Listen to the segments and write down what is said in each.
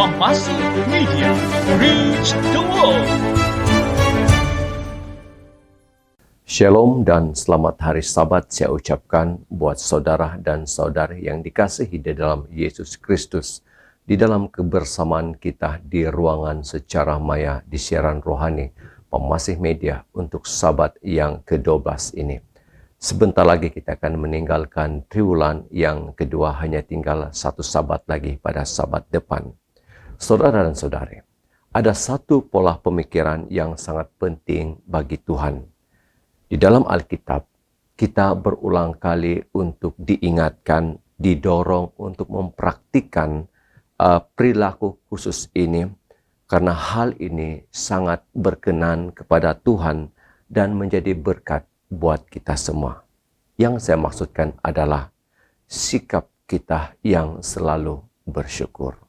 Kompasiv Media, reach the world. Shalom dan selamat hari Sabat saya ucapkan buat saudara dan saudari yang dikasihi di dalam Yesus Kristus, di dalam kebersamaan kita di ruangan secara maya di siaran rohani Kompasiv Media untuk Sabat yang ke-12 ini. Sebentar lagi kita akan meninggalkan triwulan yang kedua, hanya tinggal satu Sabat lagi pada Sabat depan. Saudara dan saudari, ada satu pola pemikiran yang sangat penting bagi Tuhan. Di dalam Alkitab, kita berulang kali untuk diingatkan, didorong untuk mempraktikkan perilaku khusus ini, karena hal ini sangat berkenan kepada Tuhan dan menjadi berkat buat kita semua. Yang saya maksudkan adalah sikap kita yang selalu bersyukur.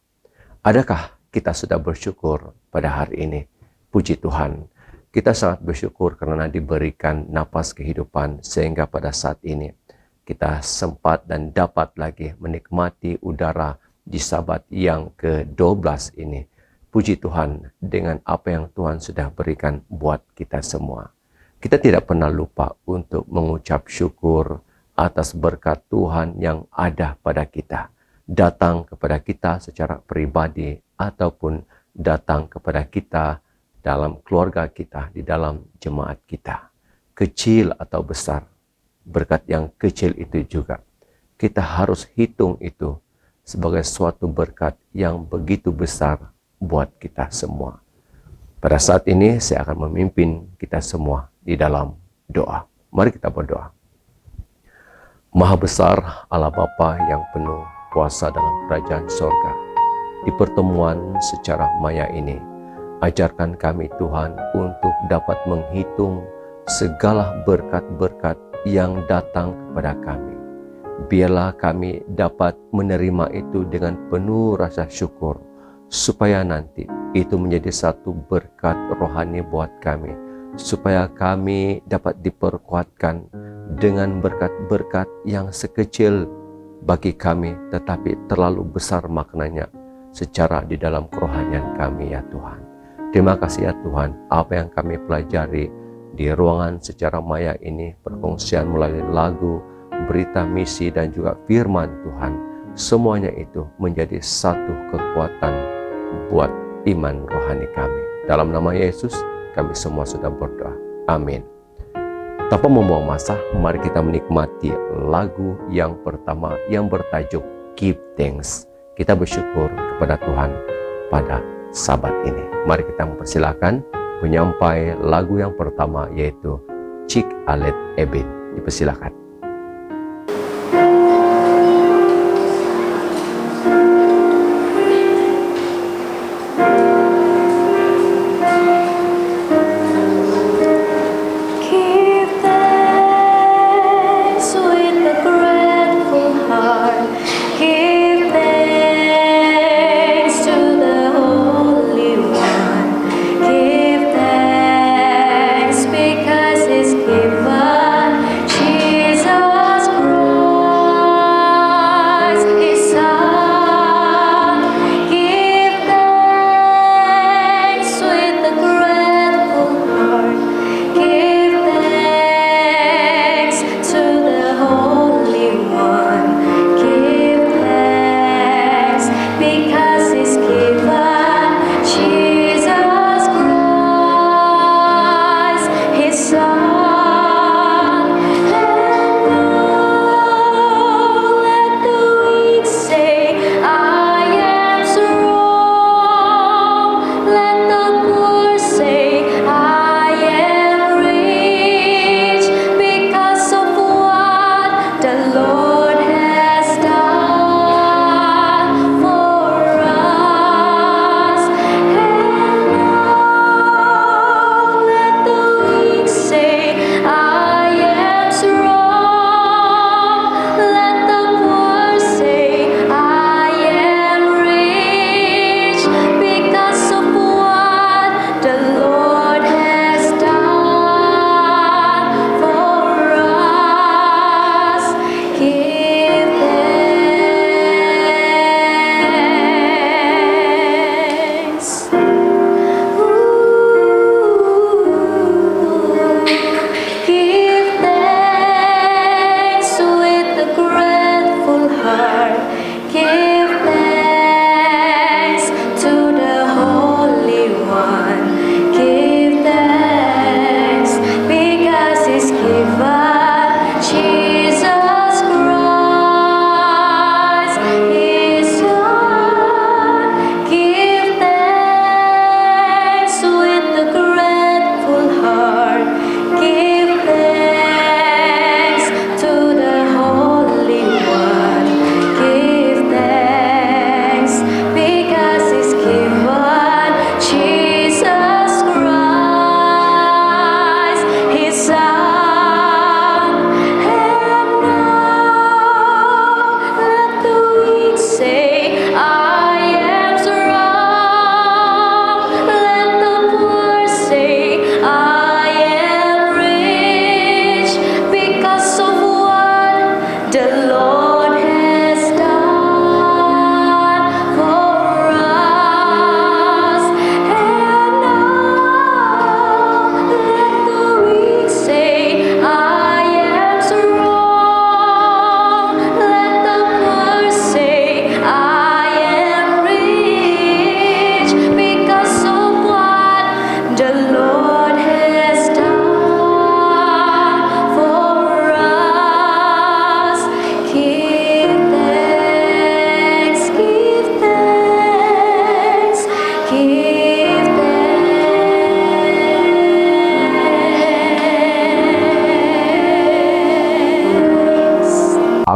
Adakah kita sudah bersyukur pada hari ini? Puji Tuhan, kita sangat bersyukur karena diberikan napas kehidupan sehingga pada saat ini kita sempat dan dapat lagi menikmati udara di Sabat yang ke-12 ini. Puji Tuhan dengan apa yang Tuhan sudah berikan buat kita semua. Kita tidak pernah lupa untuk mengucap syukur atas berkat Tuhan yang ada pada kita. Datang kepada kita secara pribadi ataupun datang kepada kita dalam keluarga kita, di dalam jemaat kita. Kecil atau besar, berkat yang kecil itu juga kita harus hitung itu sebagai suatu berkat yang begitu besar buat kita semua. Pada saat ini saya akan memimpin kita semua di dalam doa. Mari kita berdoa. Maha besar Allah Bapa yang penuh kuasa dalam kerajaan sorga, di pertemuan secara maya ini, ajarkan kami Tuhan untuk dapat menghitung segala berkat-berkat yang datang kepada kami. Biarlah kami dapat menerima itu dengan penuh rasa syukur, supaya nanti itu menjadi satu berkat rohani buat kami, supaya kami dapat diperkuatkan dengan berkat-berkat yang sekecil bagi kami, tetapi terlalu besar maknanya secara di dalam kerohanian kami ya Tuhan. Terima kasih ya Tuhan, apa yang kami pelajari di ruangan secara maya ini, perkongsian melalui lagu, berita misi dan juga firman Tuhan, semuanya itu menjadi satu kekuatan buat iman rohani kami. Dalam nama Yesus kami semua sudah berdoa. Amin. Tanpa membuang masa, mari kita menikmati lagu yang pertama yang bertajuk Give Thanks. Kita bersyukur kepada Tuhan pada Sabat ini. Mari kita mempersilakan penyampai lagu yang pertama, yaitu Cik Alet Eben. Dipersilakan. Because His given, Jesus.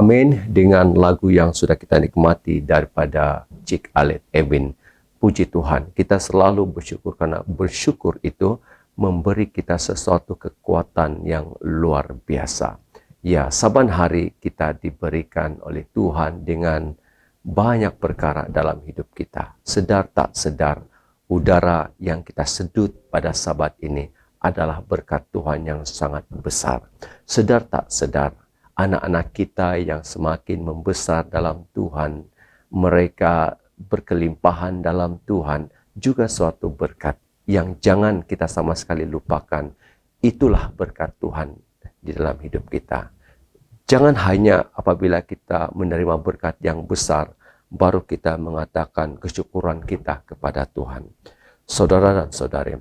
Amin. Dengan lagu yang sudah kita nikmati daripada Cik Aled Evin, puji Tuhan, kita selalu bersyukur karena bersyukur itu memberi kita sesuatu kekuatan yang luar biasa. Ya, saban hari kita diberikan oleh Tuhan dengan banyak perkara dalam hidup kita. Sedar tak sedar, udara yang kita sedut pada Sabat ini adalah berkat Tuhan yang sangat besar. Sedar tak sedar, anak-anak kita yang semakin membesar dalam Tuhan, mereka berkelimpahan dalam Tuhan, juga suatu berkat yang jangan kita sama sekali lupakan. Itulah berkat Tuhan di dalam hidup kita. Jangan hanya apabila kita menerima berkat yang besar, baru kita mengatakan kesyukuran kita kepada Tuhan. Saudara dan saudari,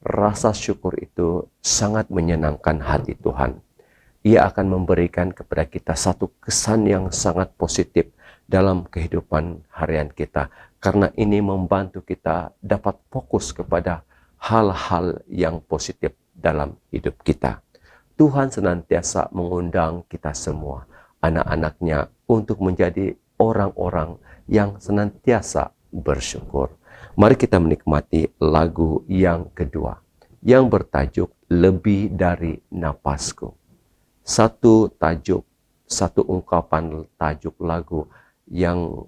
rasa syukur itu sangat menyenangkan hati Tuhan. Ia akan memberikan kepada kita satu kesan yang sangat positif dalam kehidupan harian kita. Karena ini membantu kita dapat fokus kepada hal-hal yang positif dalam hidup kita. Tuhan senantiasa mengundang kita semua, anak-anaknya, untuk menjadi orang-orang yang senantiasa bersyukur. Mari kita menikmati lagu yang kedua, yang bertajuk Lebih Dari Napasku. Satu ungkapan tajuk lagu yang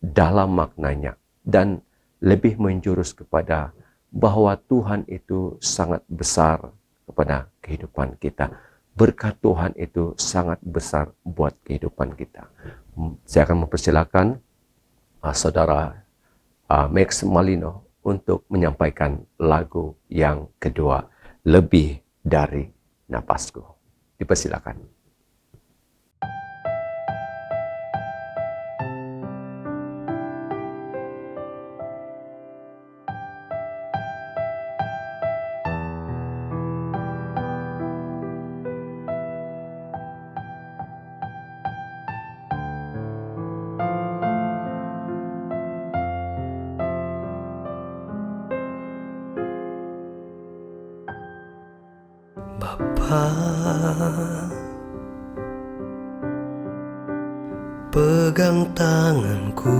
dalam maknanya dan lebih menjurus kepada bahwa Tuhan itu sangat besar kepada kehidupan kita. Berkat Tuhan itu sangat besar buat kehidupan kita. Saya akan mempersilakan saudara Max Malino untuk menyampaikan lagu yang kedua, Lebih Dari Napasku. Dipersilakan. Bapa, pegang tanganku,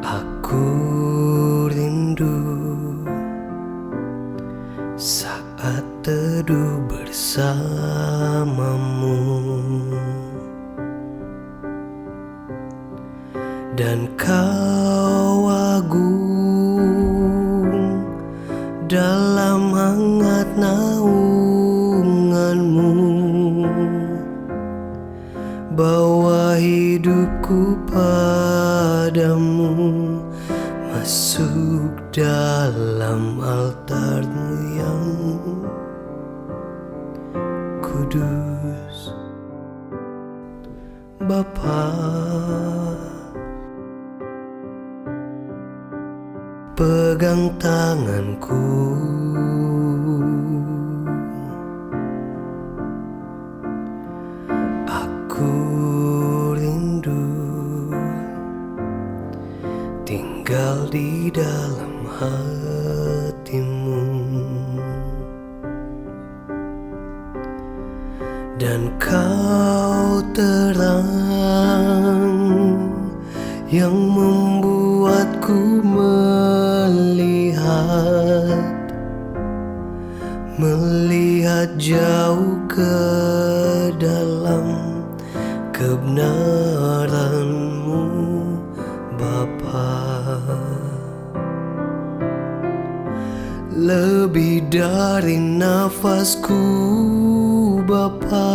aku rindu saat teduh bersamamu, dan Kau agung dalam hangat naunganmu. Bawa hidupku padamu, masuk dalam altar-Mu yang kudus. Bapa, pegang tanganku, aku rindu tinggal di dalam hati-Mu, dan Kau terang yang membuatku melihat jauh ke dalam kebenaran-Mu, Bapa. Lebih dari nafasku, Bapa,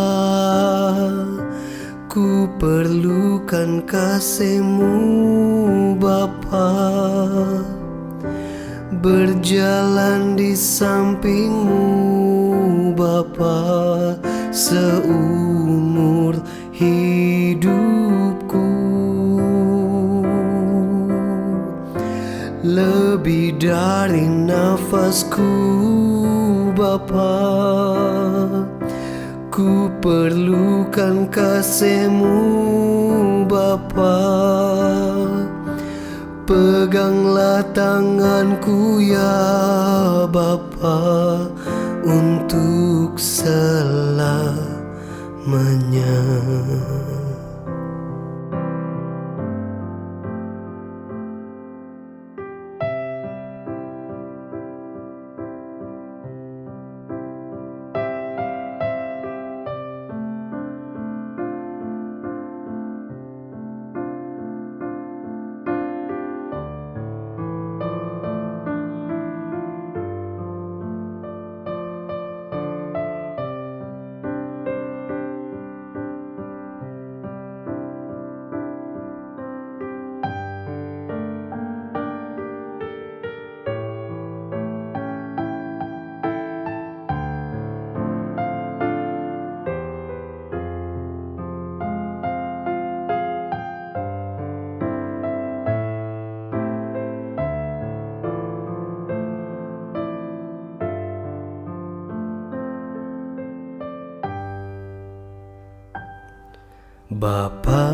ku perlukan kasih-Mu, Bapa. Berjalan di samping-Mu, Bapa, seumur hidupku. Lebih dari nafasku, Bapa, ku perlukan kasih-Mu, Bapa. Peganglah tanganku ya Bapa, untuk selamanya. Bapa,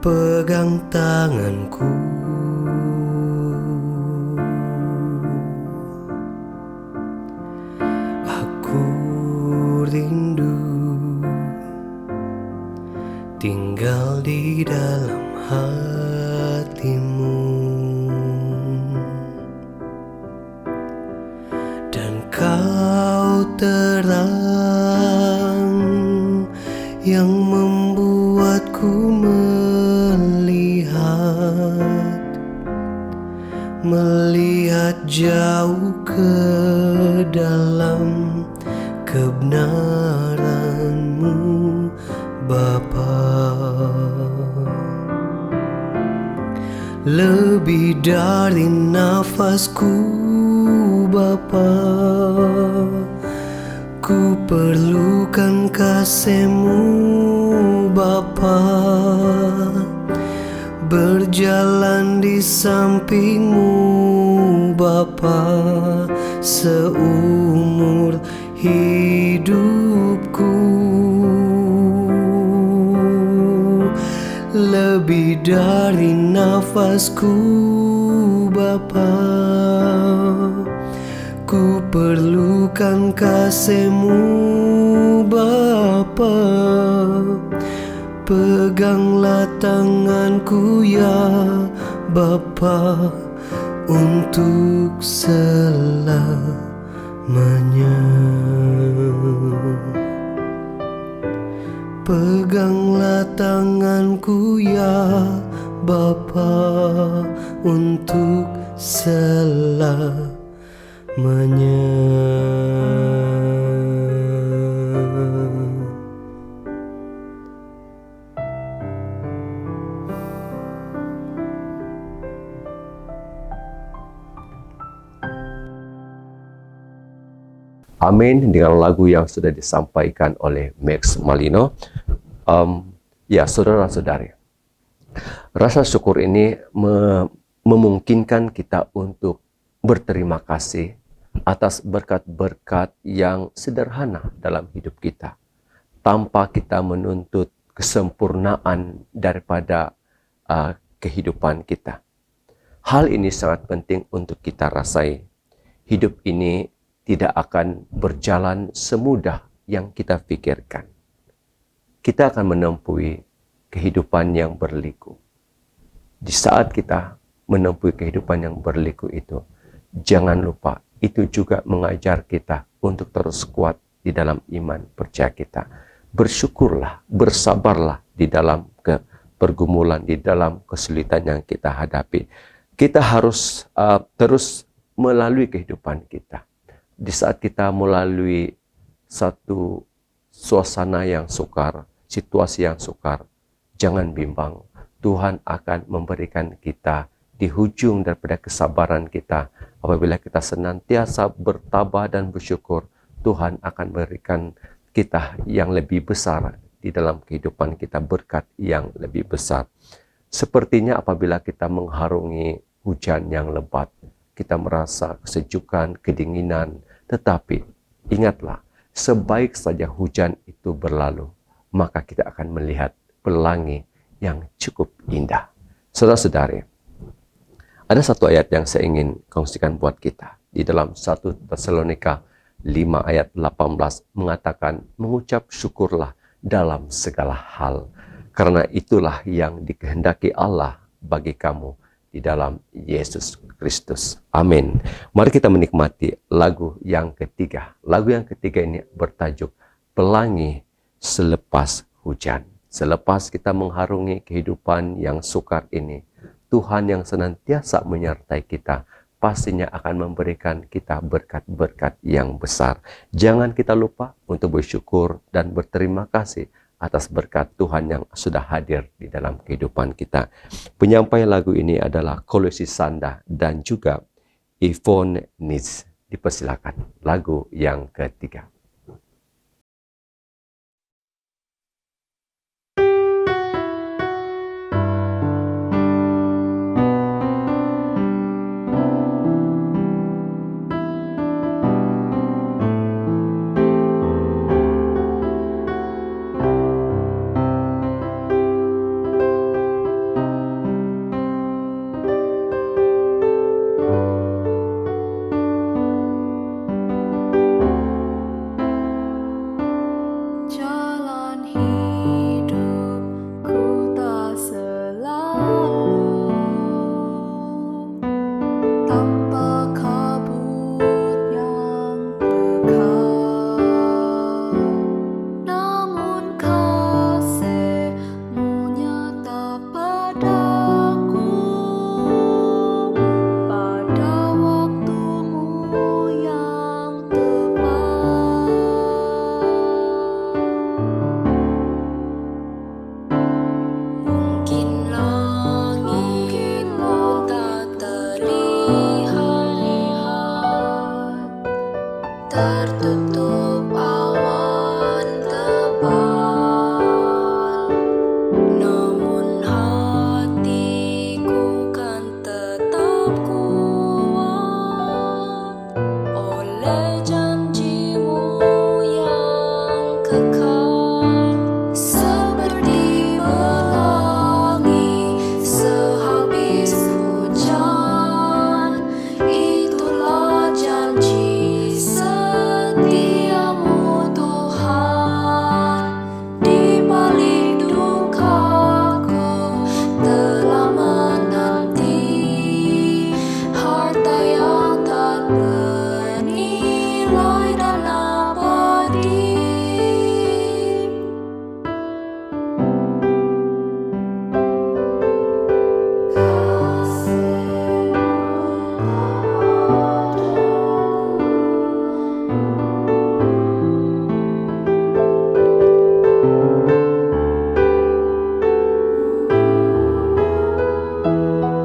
pegang tanganku, aku rindu tinggal di dalam hatimu, dan kau terang yang membuatku melihat jauh ke dalam kebenaran-Mu, Bapa. Lebih dari nafasku, Bapa, ku perlukan kasih-Mu, Bapa. Berjalan di samping-Mu, Bapa, seumur hidupku. Lebih dari nafasku, Bapa, ku perlukan kasih-Mu, Bapa. Peganglah tanganku ya Bapa, untuk selamanya. Peganglah tanganku ya Bapa, untuk selamanya. Amin, dengan lagu yang sudah disampaikan oleh Max Malino. Ya, saudara-saudari, rasa syukur ini memungkinkan kita untuk berterima kasih atas berkat-berkat yang sederhana dalam hidup kita, tanpa kita menuntut kesempurnaan daripada kehidupan kita. Hal ini sangat penting untuk kita rasai. Hidup ini tidak akan berjalan semudah yang kita pikirkan. Kita akan menempuhi kehidupan yang berliku. Di saat kita menempuhi kehidupan yang berliku itu, jangan lupa itu juga mengajar kita untuk terus kuat di dalam iman percaya kita. Bersyukurlah, bersabarlah di dalam pergumulan, di dalam kesulitan yang kita hadapi. Kita harus terus melalui kehidupan kita. Di saat kita melalui satu suasana yang sukar, situasi yang sukar, jangan bimbang. Tuhan akan memberikan kita di ujung daripada kesabaran kita. Apabila kita senantiasa bertabah dan bersyukur, Tuhan akan berikan kita yang lebih besar di dalam kehidupan kita, berkat yang lebih besar. Sepertinya apabila kita mengharungi hujan yang lebat, kita merasa kesejukan, kedinginan, tetapi ingatlah, sebaik saja hujan itu berlalu, maka kita akan melihat pelangi yang cukup indah. Saudara-saudari, Ada satu ayat yang saya ingin kongsikan buat kita. Di dalam 1 Tesalonika 5 ayat 18 mengatakan, mengucap syukurlah dalam segala hal, karena itulah yang dikehendaki Allah bagi kamu di dalam Yesus Kristus. Amin. Mari kita menikmati lagu yang ketiga. Lagu yang ketiga ini bertajuk Pelangi Selepas Hujan. Selepas kita mengharungi kehidupan yang sukar ini, Tuhan yang senantiasa menyertai kita pastinya akan memberikan kita berkat-berkat yang besar. Jangan kita lupa untuk bersyukur dan berterima kasih atas berkat Tuhan yang sudah hadir di dalam kehidupan kita. Penyampai lagu ini adalah Kolosi Sanda dan juga Yvonne Nis. Dipersilakan lagu yang ketiga. Tertutup awan tebal, namun hatiku kan tetap kuat oleh janjimu yang kekal. Seperti pelangi sehabis hujan, itulah janji setiamu Tuhan. Di balik dukaku telah menanti harta yang tak bernilai dan abadi.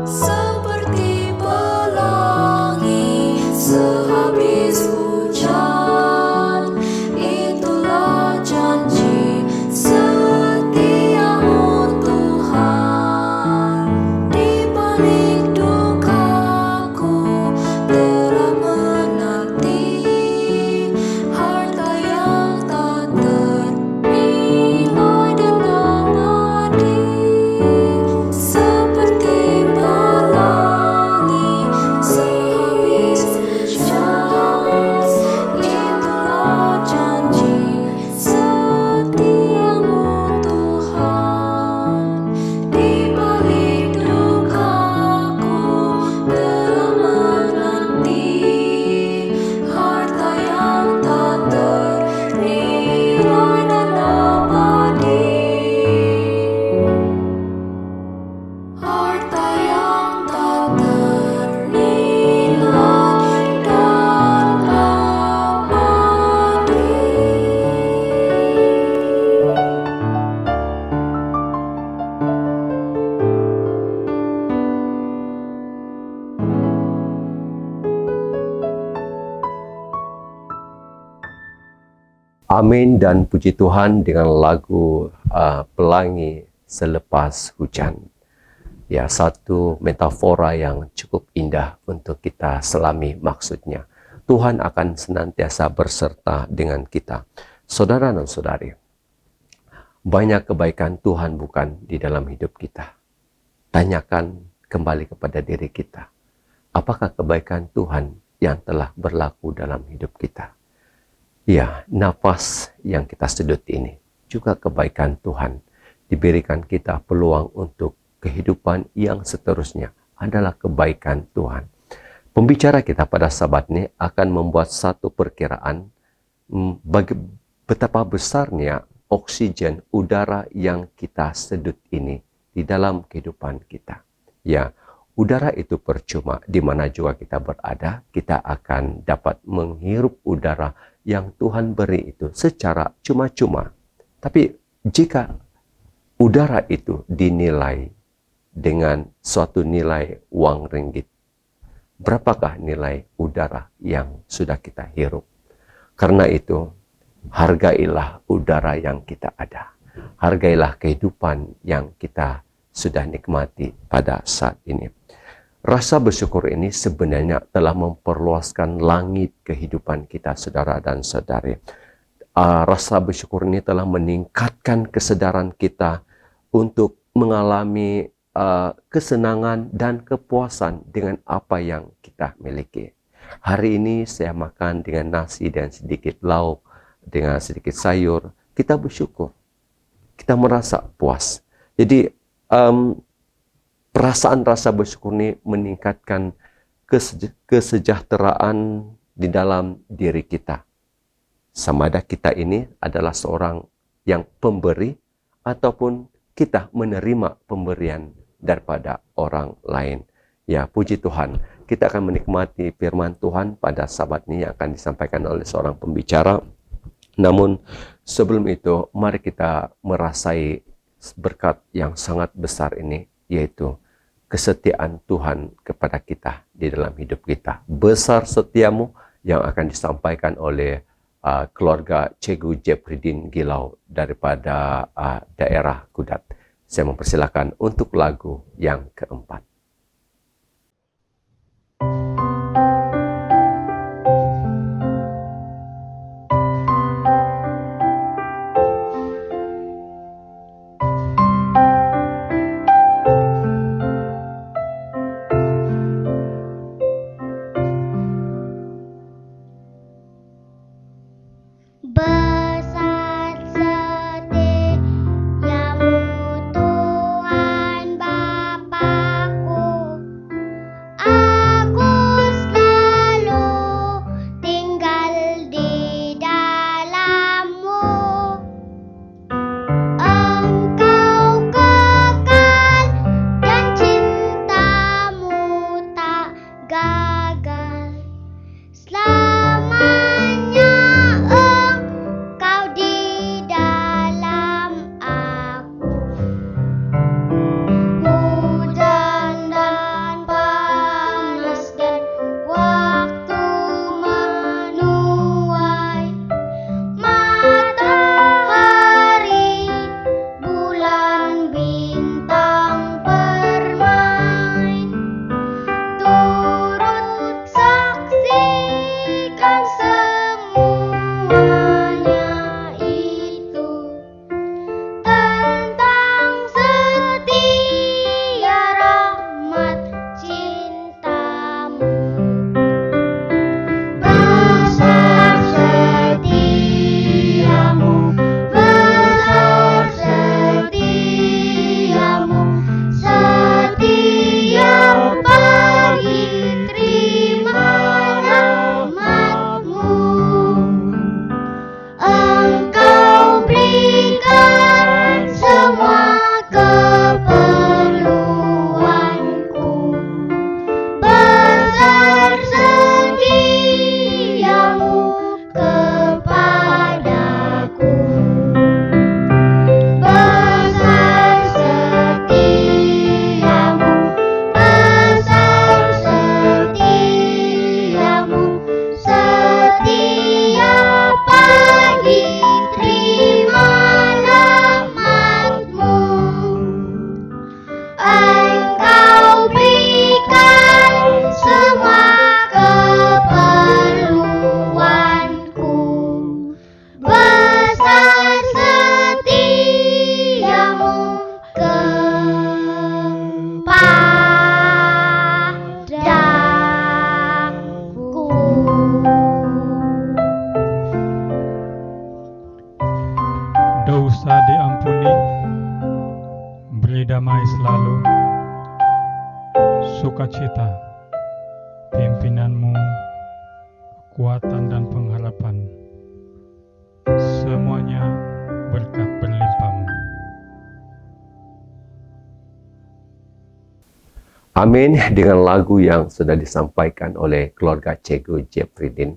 Seperti pelangi sehabis hujan, itulah janji setiamu Tuhan. Di balik dukaku telah menanti harta yang tak ternilai dan abadi. Seperti pelangi sehabis hujan, itulah janji setiamu Tuhan. Di balik dukaku telah menanti harta yang tak ternilai dan abadi. Harta yang tak ternilai dan abadi. Amin dan puji Tuhan dengan lagu Pelangi Selepas Hujan. Ya, satu metafora yang cukup indah untuk kita selami maksudnya. Tuhan akan senantiasa berserta dengan kita. Saudara dan saudari, banyak kebaikan Tuhan bukan di dalam hidup kita. Tanyakan kembali kepada diri kita. apakah kebaikan Tuhan yang telah berlaku dalam hidup kita? Ya, nafas yang kita sedut ini juga kebaikan Tuhan. Diberikan kita peluang untuk kehidupan yang seterusnya adalah kebaikan Tuhan. Pembicara kita pada Sabat ini akan membuat satu perkiraan betapa besarnya oksigen udara yang kita sedut ini di dalam kehidupan kita. Ya, udara itu percuma. Di mana juga kita berada, kita akan dapat menghirup udara yang Tuhan beri itu secara cuma-cuma. Tapi jika udara itu dinilai dengan suatu nilai uang ringgit, berapakah nilai udara yang sudah kita hirup? Karena itu, hargailah udara yang kita ada. Hargailah kehidupan yang kita sudah nikmati pada saat ini. Rasa bersyukur ini sebenarnya telah memperluaskan langit kehidupan kita, saudara dan saudari. Rasa bersyukur ini telah meningkatkan kesadaran kita untuk mengalami kesenangan dan kepuasan dengan apa yang kita miliki. Hari ini saya makan dengan nasi dan sedikit lauk, dengan sedikit sayur. Kita bersyukur. Kita merasa puas. Jadi perasaan rasa bersyukur ini meningkatkan kesejahteraan di dalam diri kita. Sama ada kita ini adalah seorang yang pemberi ataupun kita menerima pemberian daripada orang lain. Ya, puji Tuhan. Kita akan menikmati firman Tuhan pada Sabat ini yang akan disampaikan oleh seorang pembicara. Namun sebelum itu, mari kita merasai berkat yang sangat besar ini, yaitu kesetiaan Tuhan kepada kita di dalam hidup kita. Besar setiamu yang akan disampaikan oleh keluarga Cegu Jepridin Gilau daripada daerah Kudat. Saya mempersilakan untuk lagu yang keempat. Besar setiamu Tuhan Bapa-Ku, aku selalu tinggal di dalam-Mu. Engkau kekal dan cinta-Mu tak gagal. Selamanya dosa diampuni, beri damai selalu, sukacita, pimpinanmu, kekuatan dan pengharapan, semuanya berkat berlimpahmu. Amin. Dengan lagu yang sudah disampaikan oleh keluarga Cego Jeffrydin,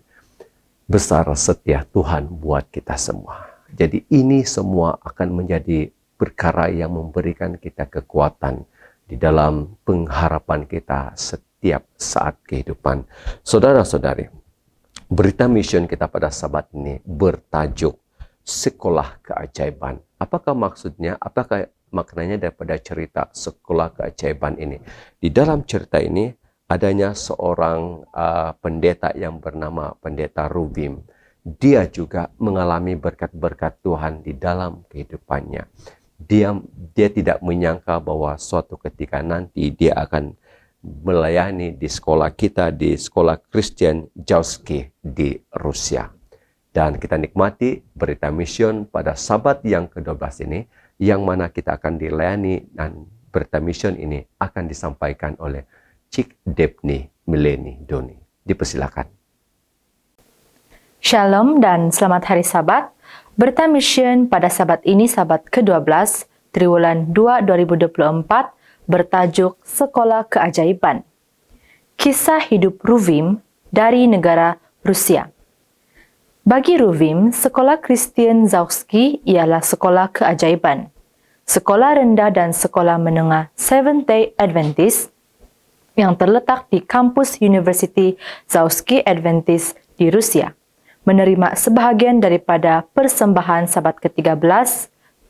besar setia Tuhan buat kita semua. Jadi ini semua akan menjadi perkara yang memberikan kita kekuatan di dalam pengharapan kita setiap saat kehidupan. Saudara-saudari, berita mission kita pada Sabat ini bertajuk Sekolah Keajaiban. Apakah maksudnya? Apakah maknanya daripada cerita Sekolah Keajaiban ini? Di dalam cerita ini adanya seorang pendeta yang bernama Pendeta Ruvim. Dia juga mengalami berkat-berkat Tuhan di dalam kehidupannya. Dia tidak menyangka bahwa suatu ketika nanti dia akan melayani di sekolah kita, di sekolah Christian Jauski di Rusia. Dan kita nikmati berita mission pada Sabat yang ke-12 ini, yang mana kita akan dilayani, dan berita mission ini akan disampaikan oleh Cik Debni Mileni Doni. Dipersilakan. Shalom dan selamat hari Sabat. Berita mission pada Sabat ini, Sabat ke-12, Triwulan 2 2024, bertajuk Sekolah Keajaiban. Kisah hidup Ruvim dari negara Rusia. Bagi Ruvim, sekolah Kristen Zauski ialah sekolah keajaiban. Sekolah rendah dan sekolah menengah Seventh-day Adventist yang terletak di kampus University Zauski Adventist di Rusia menerima sebahagian daripada persembahan Sabat ke-13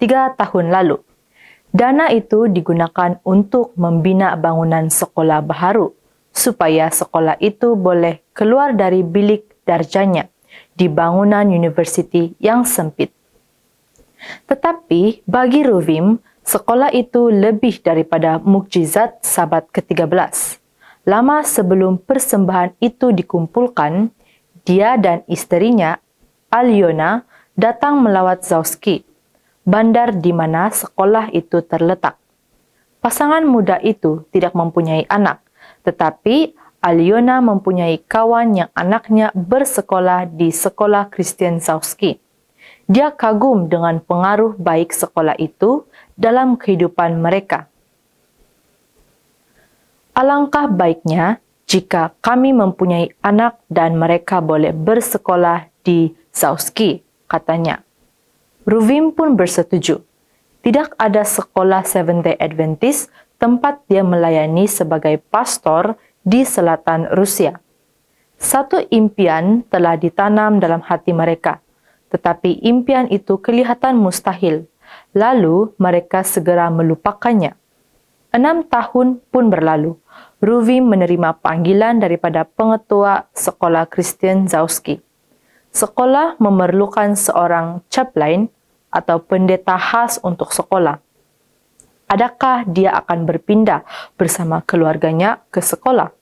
3 tahun lalu. Dana itu digunakan untuk membina bangunan sekolah baharu supaya sekolah itu boleh keluar dari bilik darjanya di bangunan universiti yang sempit. Tetapi bagi Ruvim, sekolah itu lebih daripada mukjizat Sabat ke-13. Lama sebelum persembahan itu dikumpulkan, dia dan isterinya, Alyona, datang melawat Zauski, bandar di mana sekolah itu terletak. Pasangan muda itu tidak mempunyai anak, tetapi Alyona mempunyai kawan yang anaknya bersekolah di sekolah Kristen Zauski. Dia kagum dengan pengaruh baik sekolah itu dalam kehidupan mereka. Alangkah baiknya jika kami mempunyai anak dan mereka boleh bersekolah di Zauski, katanya. Ruvim pun bersetuju. Tidak ada sekolah Seventh-day Adventist tempat dia melayani sebagai pastor di selatan Rusia. Satu impian telah ditanam dalam hati mereka, tetapi impian itu kelihatan mustahil. Lalu mereka segera melupakannya. 6 tahun pun berlalu. Ruvim menerima panggilan daripada pengetua sekolah Kristen Zauski. Sekolah memerlukan seorang chaplain atau pendeta khas untuk sekolah. Adakah dia akan berpindah bersama keluarganya ke sekolah?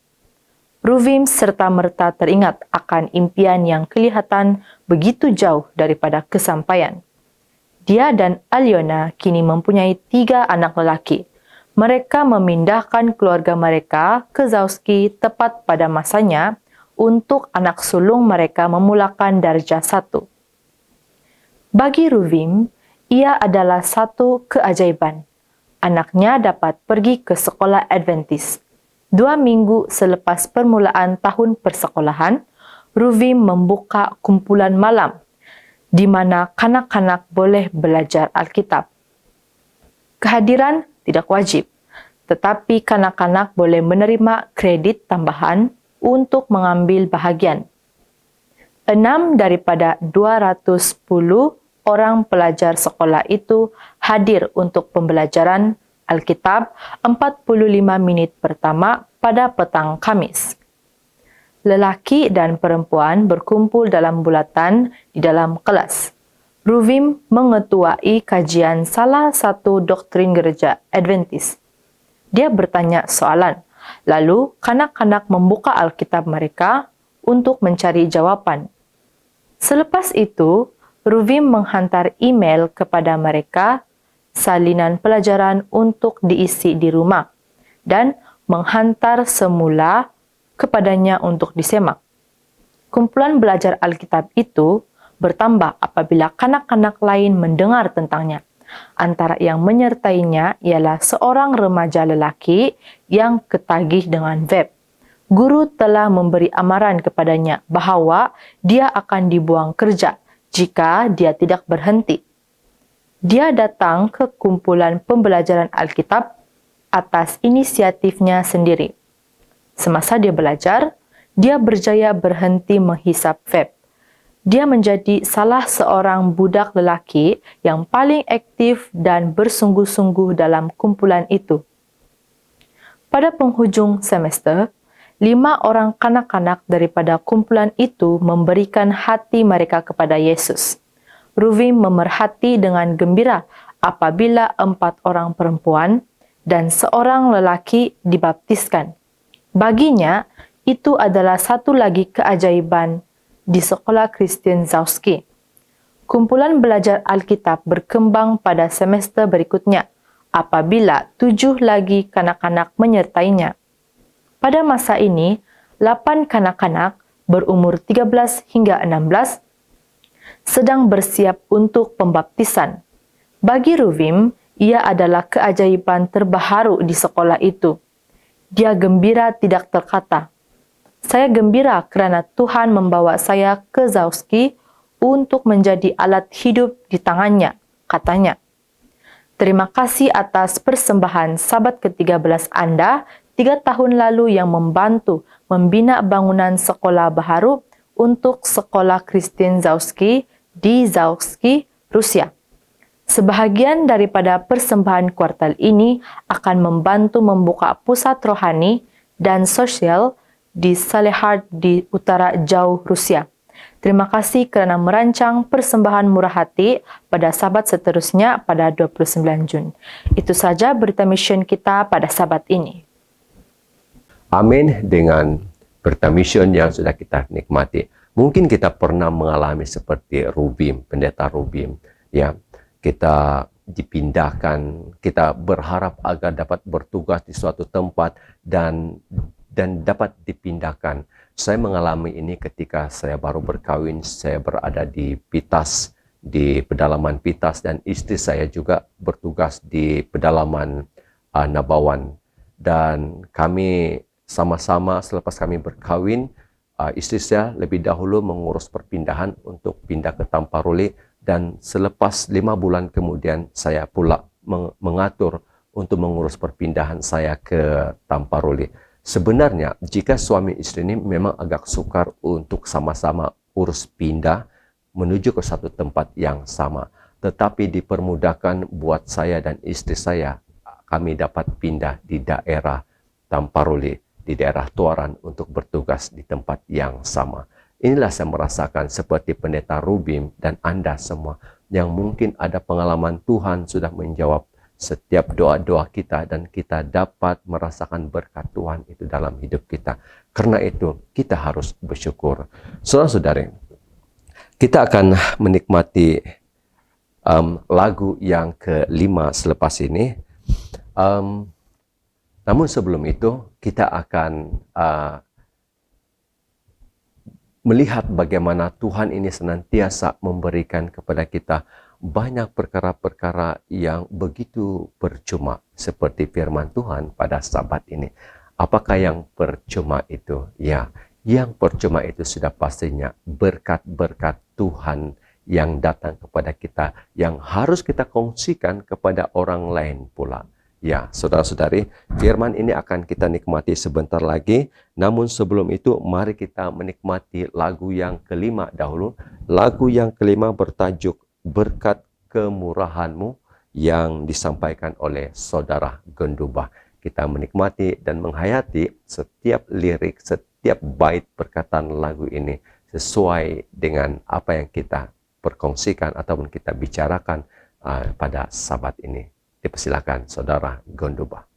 Ruvim serta-merta teringat akan impian yang kelihatan begitu jauh daripada kesampaian. Dia dan Alyona kini mempunyai 3 anak lelaki. Mereka memindahkan keluarga mereka ke Zauski tepat pada masanya untuk anak sulung mereka memulakan darjah 1. Bagi Ruvim, ia adalah satu keajaiban. Anaknya dapat pergi ke sekolah Adventist. 2 minggu selepas permulaan tahun persekolahan, Ruvim membuka kumpulan malam di mana kanak-kanak boleh belajar Alkitab. Kehadiran tidak wajib, tetapi kanak-kanak boleh menerima kredit tambahan untuk mengambil bahagian. 6 daripada 210 orang pelajar sekolah itu hadir untuk pembelajaran Alkitab 45 minit pertama pada petang Kamis. Lelaki dan perempuan berkumpul dalam bulatan di dalam kelas. Ruvim mengetuai kajian salah satu doktrin gereja Adventist. Dia bertanya soalan, lalu kanak-kanak membuka Alkitab mereka untuk mencari jawaban. Selepas itu, Ruvim menghantar email kepada mereka salinan pelajaran untuk diisi di rumah dan menghantar semula kepadanya untuk disemak. Kumpulan belajar Alkitab itu bertambah apabila kanak-kanak lain mendengar tentangnya. Antara yang menyertainya ialah seorang remaja lelaki yang ketagih dengan web. Guru telah memberi amaran kepadanya bahawa dia akan dibuang kerja jika dia tidak berhenti. Dia datang ke kumpulan pembelajaran Alkitab atas inisiatifnya sendiri. Semasa dia belajar, dia berjaya berhenti menghisap web. Dia menjadi salah seorang budak lelaki yang paling aktif dan bersungguh-sungguh dalam kumpulan itu. Pada penghujung semester, 5 orang kanak-kanak daripada kumpulan itu memberikan hati mereka kepada Yesus. Ruvim memerhati dengan gembira apabila 4 orang perempuan dan seorang lelaki dibaptiskan. Baginya, itu adalah satu lagi keajaiban di sekolah Kristen Zauski. Kumpulan belajar Alkitab berkembang pada semester berikutnya apabila 7 lagi kanak-kanak menyertainya. Pada masa ini, 8 kanak-kanak berumur 13 hingga 16 sedang bersiap untuk pembaptisan. Bagi Ruvim, ia adalah keajaiban terbaharu di sekolah itu. Dia gembira tidak terkata. Saya gembira kerana Tuhan membawa saya ke Zauski untuk menjadi alat hidup di tangannya, katanya. Terima kasih atas persembahan Sabat ke-13 Anda 3 tahun lalu yang membantu membina bangunan sekolah baharu untuk sekolah Kristen Zauski di Zauski, Rusia. Sebahagian daripada persembahan kuartal ini akan membantu membuka pusat rohani dan sosial di Salehard di utara jauh Rusia. Terima kasih kerana merancang persembahan murah hati pada Sabat seterusnya pada 29 Jun. Itu saja berita mission kita pada Sabat ini. Amin. Dengan berita mission yang sudah kita nikmati. Mungkin kita pernah mengalami seperti Ruvim, pendeta Ruvim. Ya, kita dipindahkan, kita berharap agar dapat bertugas di suatu tempat dan dapat dipindahkan. Saya mengalami ini ketika saya baru berkahwin, saya berada di Pitas, di pedalaman Pitas, dan istri saya juga bertugas di pedalaman Nabawan. Dan kami sama-sama selepas kami berkahwin, istri saya lebih dahulu mengurus perpindahan untuk pindah ke Tamparuli, dan selepas 5 bulan kemudian saya pula mengatur untuk mengurus perpindahan saya ke Tamparuli. Sebenarnya, jika suami istri ini memang agak sukar untuk sama-sama urus pindah menuju ke satu tempat yang sama. Tetapi dipermudahkan buat saya dan istri saya, kami dapat pindah di daerah Tamparuli, di daerah Tuaran untuk bertugas di tempat yang sama. Inilah saya merasakan seperti pendeta Ruvim dan Anda semua yang mungkin ada pengalaman Tuhan sudah menjawab setiap doa-doa kita dan kita dapat merasakan berkat Tuhan itu dalam hidup kita. Karena itu kita harus bersyukur. Saudara-saudari, kita akan menikmati lagu yang kelima selepas ini. Namun sebelum itu kita akan melihat bagaimana Tuhan ini senantiasa memberikan kepada kita banyak perkara-perkara yang begitu percuma seperti firman Tuhan pada Sabat ini. Apakah yang percuma itu? Ya, yang percuma itu sudah pastinya berkat-berkat Tuhan yang datang kepada kita, yang harus kita kongsikan kepada orang lain pula. Ya, saudara-saudari, firman ini akan kita nikmati sebentar lagi. Namun sebelum itu, mari kita menikmati lagu yang kelima dahulu. Lagu yang kelima bertajuk Berkat Kemurahan-Mu yang disampaikan oleh Saudara Gendubah. Kita menikmati dan menghayati setiap lirik, setiap bait perkataan lagu ini sesuai dengan apa yang kita perkongsikan ataupun kita bicarakan pada Sabat ini. Dipersilakan Saudara Gendubah.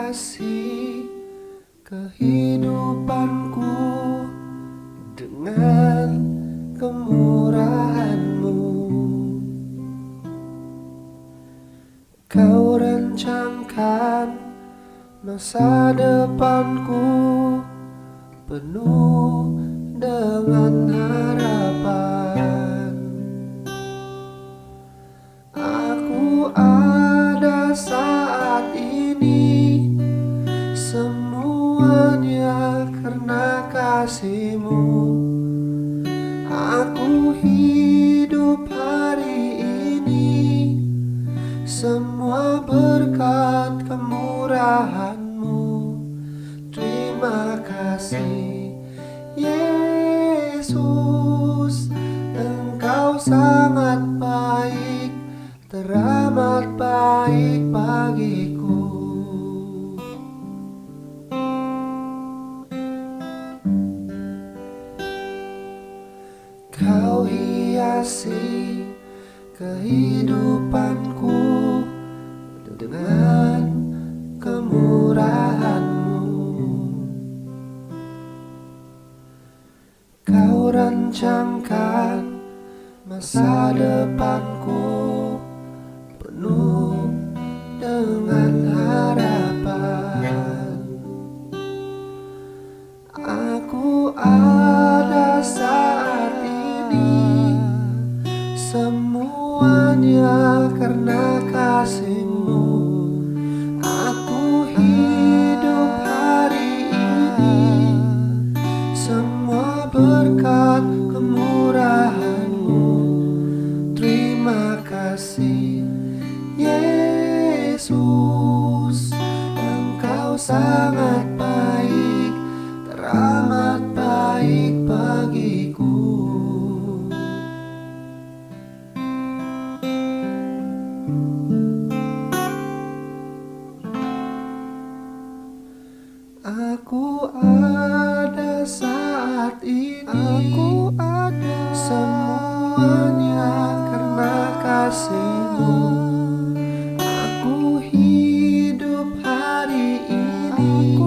hiasi kehidupanku dengan kemurahan-Mu. Kau rancangkan masa depanku penuh dengan harapan. Aku ada saat ini, semuanya karena kasih-Mu. Aku hidup hari ini, semua berkat kemurahan-Mu. Terima kasih Yesus, Engkau sangat baik, teramat baik bagiku. Kau hiasi kehidupanku dengan kemurahan-Mu. Kau rancangkan masa depanku penuh dengan harapan. Aku ada saat ini, semuanya karena kasih-Mu. Aku hidup hari ini, semua berkat kemurahan-Mu. Terima kasih Yesus, Engkau sangat baik, teramat baik bagiku. Aku ada saat ini, semuanya karena kasih-Mu. Aku hidup hari ini,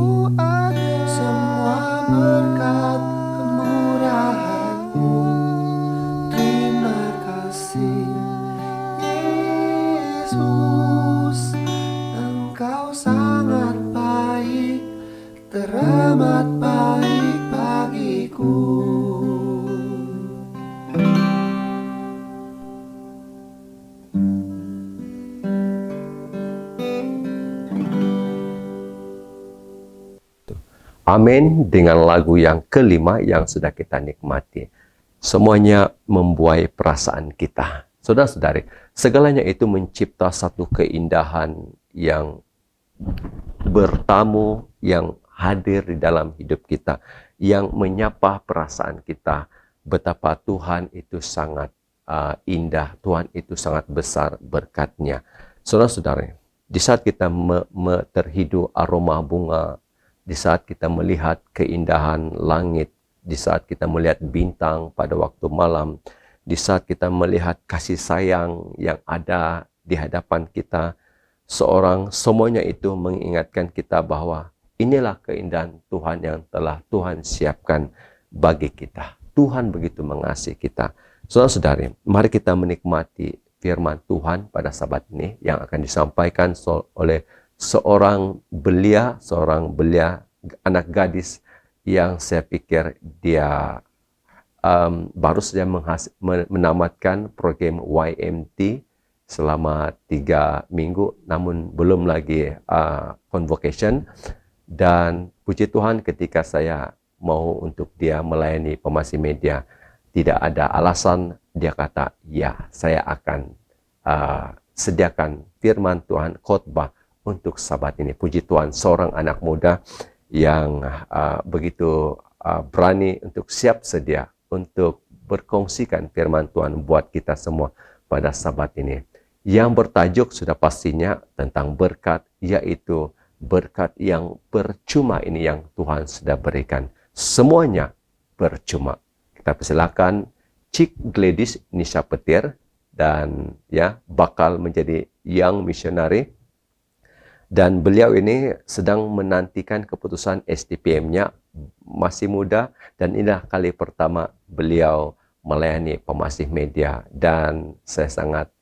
semua berkat kemurahan-Mu. Terima kasih Yesus, Engkau sangat baik, teramat baik bagiku. Amin. Dengan lagu yang kelima yang sudah kita nikmati, semuanya membuai perasaan kita. Saudara-saudari, segalanya itu mencipta satu keindahan yang bertamu, yang hadir di dalam hidup kita, yang menyapa perasaan kita. Betapa Tuhan itu sangat indah, Tuhan itu sangat besar berkat-Nya. Saudara-saudari, di saat kita terhidu aroma bunga, di saat kita melihat keindahan langit, di saat kita melihat bintang pada waktu malam, di saat kita melihat kasih sayang yang ada di hadapan kita, semuanya itu mengingatkan kita bahwa inilah keindahan Tuhan yang telah Tuhan siapkan bagi kita. Tuhan begitu mengasihi kita. Saudara-saudari, mari kita menikmati firman Tuhan pada sabat ini yang akan disampaikan oleh seorang belia, anak gadis yang saya pikir dia baru saja menamatkan program YMT selama 3 minggu, namun belum lagi convocation. Dan puji Tuhan, ketika saya mau untuk dia melayani Pemasi Media, tidak ada alasan, dia kata, ya saya akan sediakan firman Tuhan, khotbah untuk sabat ini. Puji Tuhan, seorang anak muda yang begitu berani untuk siap sedia untuk berkongsikan firman Tuhan buat kita semua pada sabat ini. Yang bertajuk sudah pastinya tentang berkat, yaitu berkat yang percuma ini yang Tuhan sudah berikan. Semuanya percuma. Kita persilakan Cik Gladys Nisha Petir, dan ya bakal menjadi young missionary. Dan beliau ini sedang menantikan keputusan STPM-nya, masih muda, dan inilah kali pertama beliau melayani pemasih media. Dan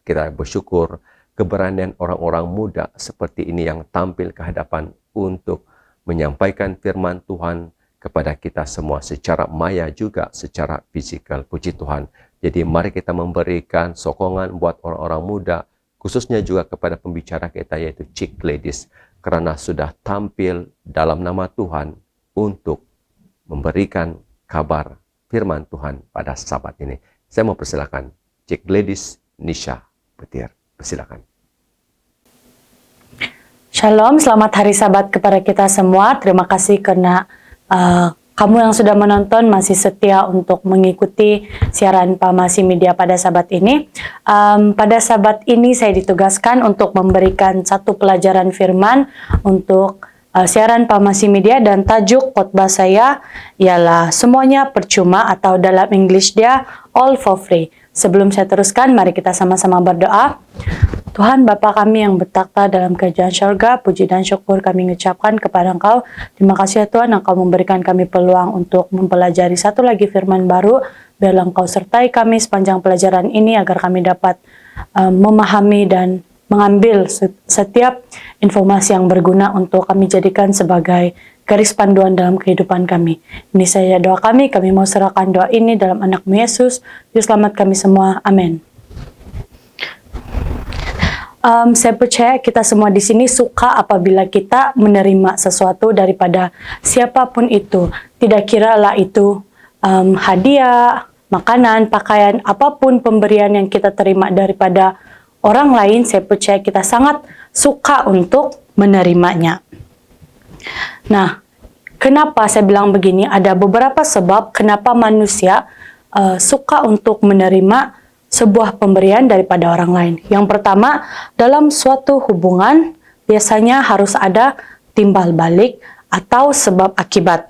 kita bersyukur keberanian orang-orang muda seperti ini yang tampil ke hadapan untuk menyampaikan firman Tuhan kepada kita semua secara maya juga secara fisikal. Puji Tuhan. Jadi mari kita memberikan sokongan buat orang-orang muda, khususnya juga kepada pembicara kita yaitu Chick Ladies, karena sudah tampil dalam nama Tuhan untuk memberikan kabar firman Tuhan pada Sabat ini. Saya mau persilakan Chick Ladies Nisha Petir. Persilakan. Shalom, selamat hari Sabat kepada kita semua. Terima kasih karena kamu yang sudah menonton masih setia untuk mengikuti siaran Pamasi Media pada Sabat ini. Pada Sabat ini saya ditugaskan untuk memberikan satu pelajaran firman untuk siaran Pamasi Media, dan tajuk khotbah saya ialah semuanya percuma, atau dalam English dia all for free. Sebelum saya teruskan, mari kita sama-sama berdoa. Tuhan Bapa kami yang bertakhta dalam kerajaan syurga, puji dan syukur kami mengucapkan kepada Engkau. Terima kasih ya Tuhan, Engkau memberikan kami peluang untuk mempelajari satu lagi firman baru. Biarlah Engkau sertai kami sepanjang pelajaran ini agar kami dapat memahami dan mengambil setiap informasi yang berguna untuk kami jadikan sebagai garis panduan dalam kehidupan kami. Ini saya doa kami mau serahkan doa ini dalam anak-Mu Yesus. Juru selamat kami semua. Amin. Saya percaya kita semua di sini suka apabila kita menerima sesuatu daripada siapapun itu. Tidak kiralah itu hadiah, makanan, pakaian, apapun pemberian yang kita terima daripada orang lain, saya percaya kita sangat suka untuk menerimanya. Nah, kenapa saya bilang begini? Ada beberapa sebab kenapa manusia suka untuk menerima sebuah pemberian daripada orang lain. Yang pertama, dalam suatu hubungan biasanya harus ada timbal balik atau sebab akibat.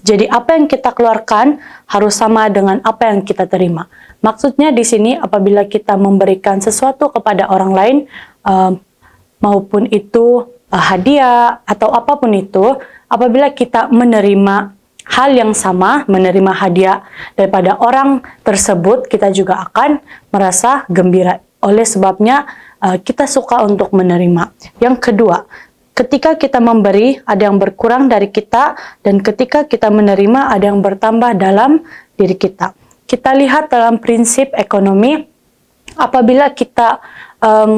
Jadi apa yang kita keluarkan harus sama dengan apa yang kita terima. Maksudnya di sini apabila kita memberikan sesuatu kepada orang lain, maupun itu hadiah atau apapun itu, apabila kita menerima hal yang sama, menerima hadiah daripada orang tersebut, kita juga akan merasa gembira. Oleh sebabnya kita suka untuk menerima. Yang kedua, ketika kita memberi, ada yang berkurang dari kita, dan ketika kita menerima, ada yang bertambah dalam diri kita. Kita lihat dalam prinsip ekonomi, apabila kita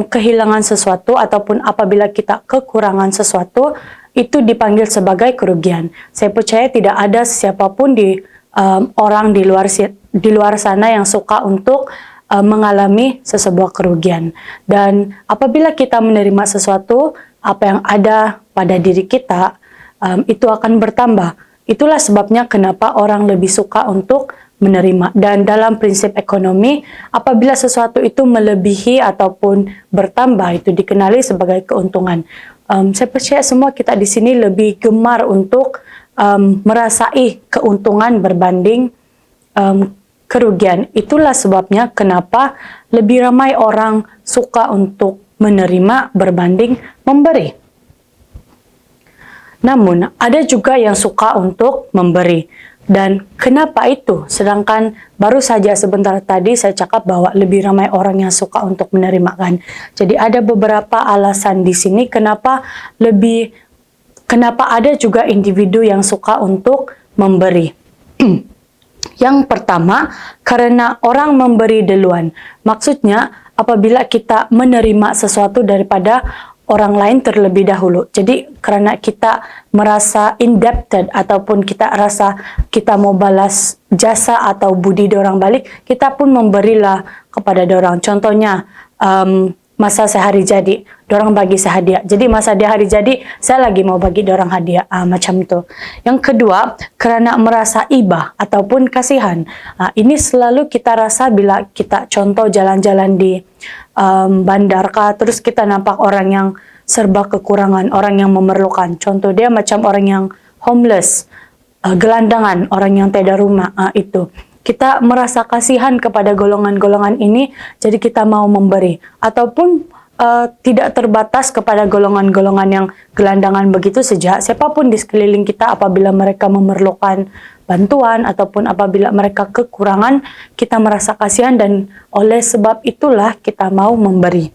kehilangan sesuatu ataupun apabila kita kekurangan sesuatu, itu dipanggil sebagai kerugian. Saya percaya tidak ada siapapun orang di luar sana yang suka untuk mengalami sebuah kerugian. Dan apabila kita menerima sesuatu, apa yang ada pada diri kita itu akan bertambah. Itulah sebabnya kenapa orang lebih suka untuk menerima. Dan dalam prinsip ekonomi, apabila sesuatu itu melebihi ataupun bertambah, itu dikenali sebagai keuntungan. Saya percaya semua kita di sini lebih gemar untuk merasai keuntungan berbanding kerugian. Itulah sebabnya kenapa lebih ramai orang suka untuk menerima berbanding memberi. Namun, ada juga yang suka untuk memberi. Dan kenapa itu? Sedangkan baru saja sebentar tadi saya cakap bahwa lebih ramai orang yang suka untuk menerima, kan. Jadi ada beberapa alasan di sini kenapa ada juga individu yang suka untuk memberi. Yang pertama, karena orang memberi duluan. Maksudnya, apabila kita menerima sesuatu daripada orang lain terlebih dahulu. Jadi karena kita merasa indebted ataupun kita rasa kita mau balas jasa atau budi dorang balik, kita pun memberilah kepada dorang. Contohnya masa saya hari jadi, dorang bagi saya hadiah. Jadi masa dia hari jadi, saya lagi mau bagi dorang hadiah, macam itu. Yang kedua, karena merasa iba ataupun kasihan. Ini selalu kita rasa bila kita contoh jalan-jalan di bandar kah, terus kita nampak orang yang serba kekurangan, orang yang memerlukan. Contoh dia macam orang yang homeless, gelandangan, orang yang tiada rumah, itu. Kita merasa kasihan kepada golongan-golongan ini, jadi kita mau memberi. Ataupun tidak terbatas kepada golongan-golongan yang gelandangan begitu saja. Siapapun di sekeliling kita apabila mereka memerlukan bantuan ataupun apabila mereka kekurangan, kita merasa kasihan dan oleh sebab itulah kita mau memberi.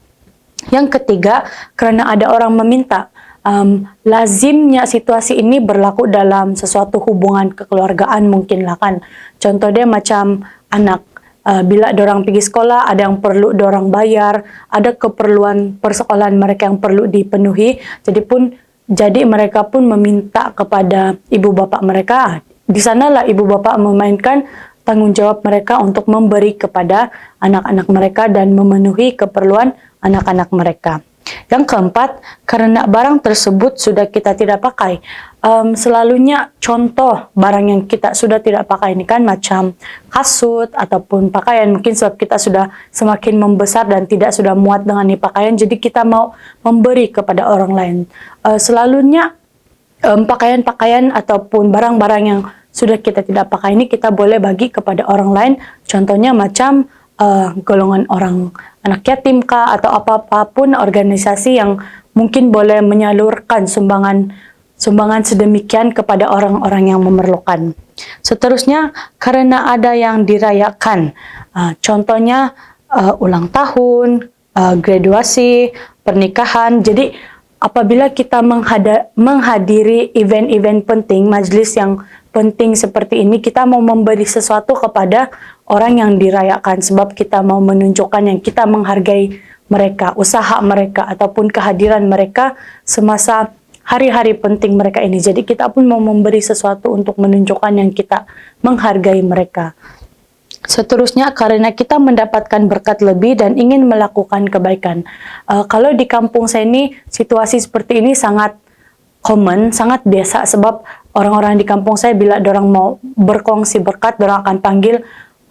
Yang ketiga, karena ada orang meminta. Lazimnya situasi ini berlaku dalam sesuatu hubungan kekeluargaan mungkin lah kan. Contoh dia macam anak. Bila dorang pergi sekolah, ada yang perlu dorang bayar, ada keperluan persekolahan mereka yang perlu dipenuhi. Jadi mereka pun meminta kepada ibu bapa mereka. Di sanalah ibu bapa memainkan tanggung jawab mereka untuk memberi kepada anak-anak mereka dan memenuhi keperluan anak-anak mereka. Yang keempat, karena barang tersebut sudah kita tidak pakai. Selalunya contoh barang yang kita sudah tidak pakai ini kan macam kasut ataupun pakaian. Mungkin sebab kita sudah semakin membesar dan tidak sudah muat dengan ini pakaian, jadi kita mau memberi kepada orang lain. Selalunya pakaian-pakaian ataupun barang-barang yang sudah kita tidak pakai ini kita boleh bagi kepada orang lain. Contohnya macam golongan orang anak yatim kah atau apapun organisasi yang mungkin boleh menyalurkan sumbangan sedemikian kepada orang-orang yang memerlukan. Seterusnya, karena ada yang dirayakan, contohnya ulang tahun, graduasi, pernikahan. Jadi apabila kita menghadiri event-event penting, majelis yang penting seperti ini, kita mau memberi sesuatu kepada orang yang dirayakan sebab kita mau menunjukkan yang kita menghargai mereka, usaha mereka ataupun kehadiran mereka semasa hari-hari penting mereka ini. Jadi kita pun mau memberi sesuatu untuk menunjukkan yang kita menghargai mereka. Seterusnya, karena kita mendapatkan berkat lebih dan ingin melakukan kebaikan. Kalau di kampung saya ini, situasi seperti ini sangat common, sangat biasa sebab orang-orang di kampung saya bila dorang mau berkongsi berkat, dorang akan panggil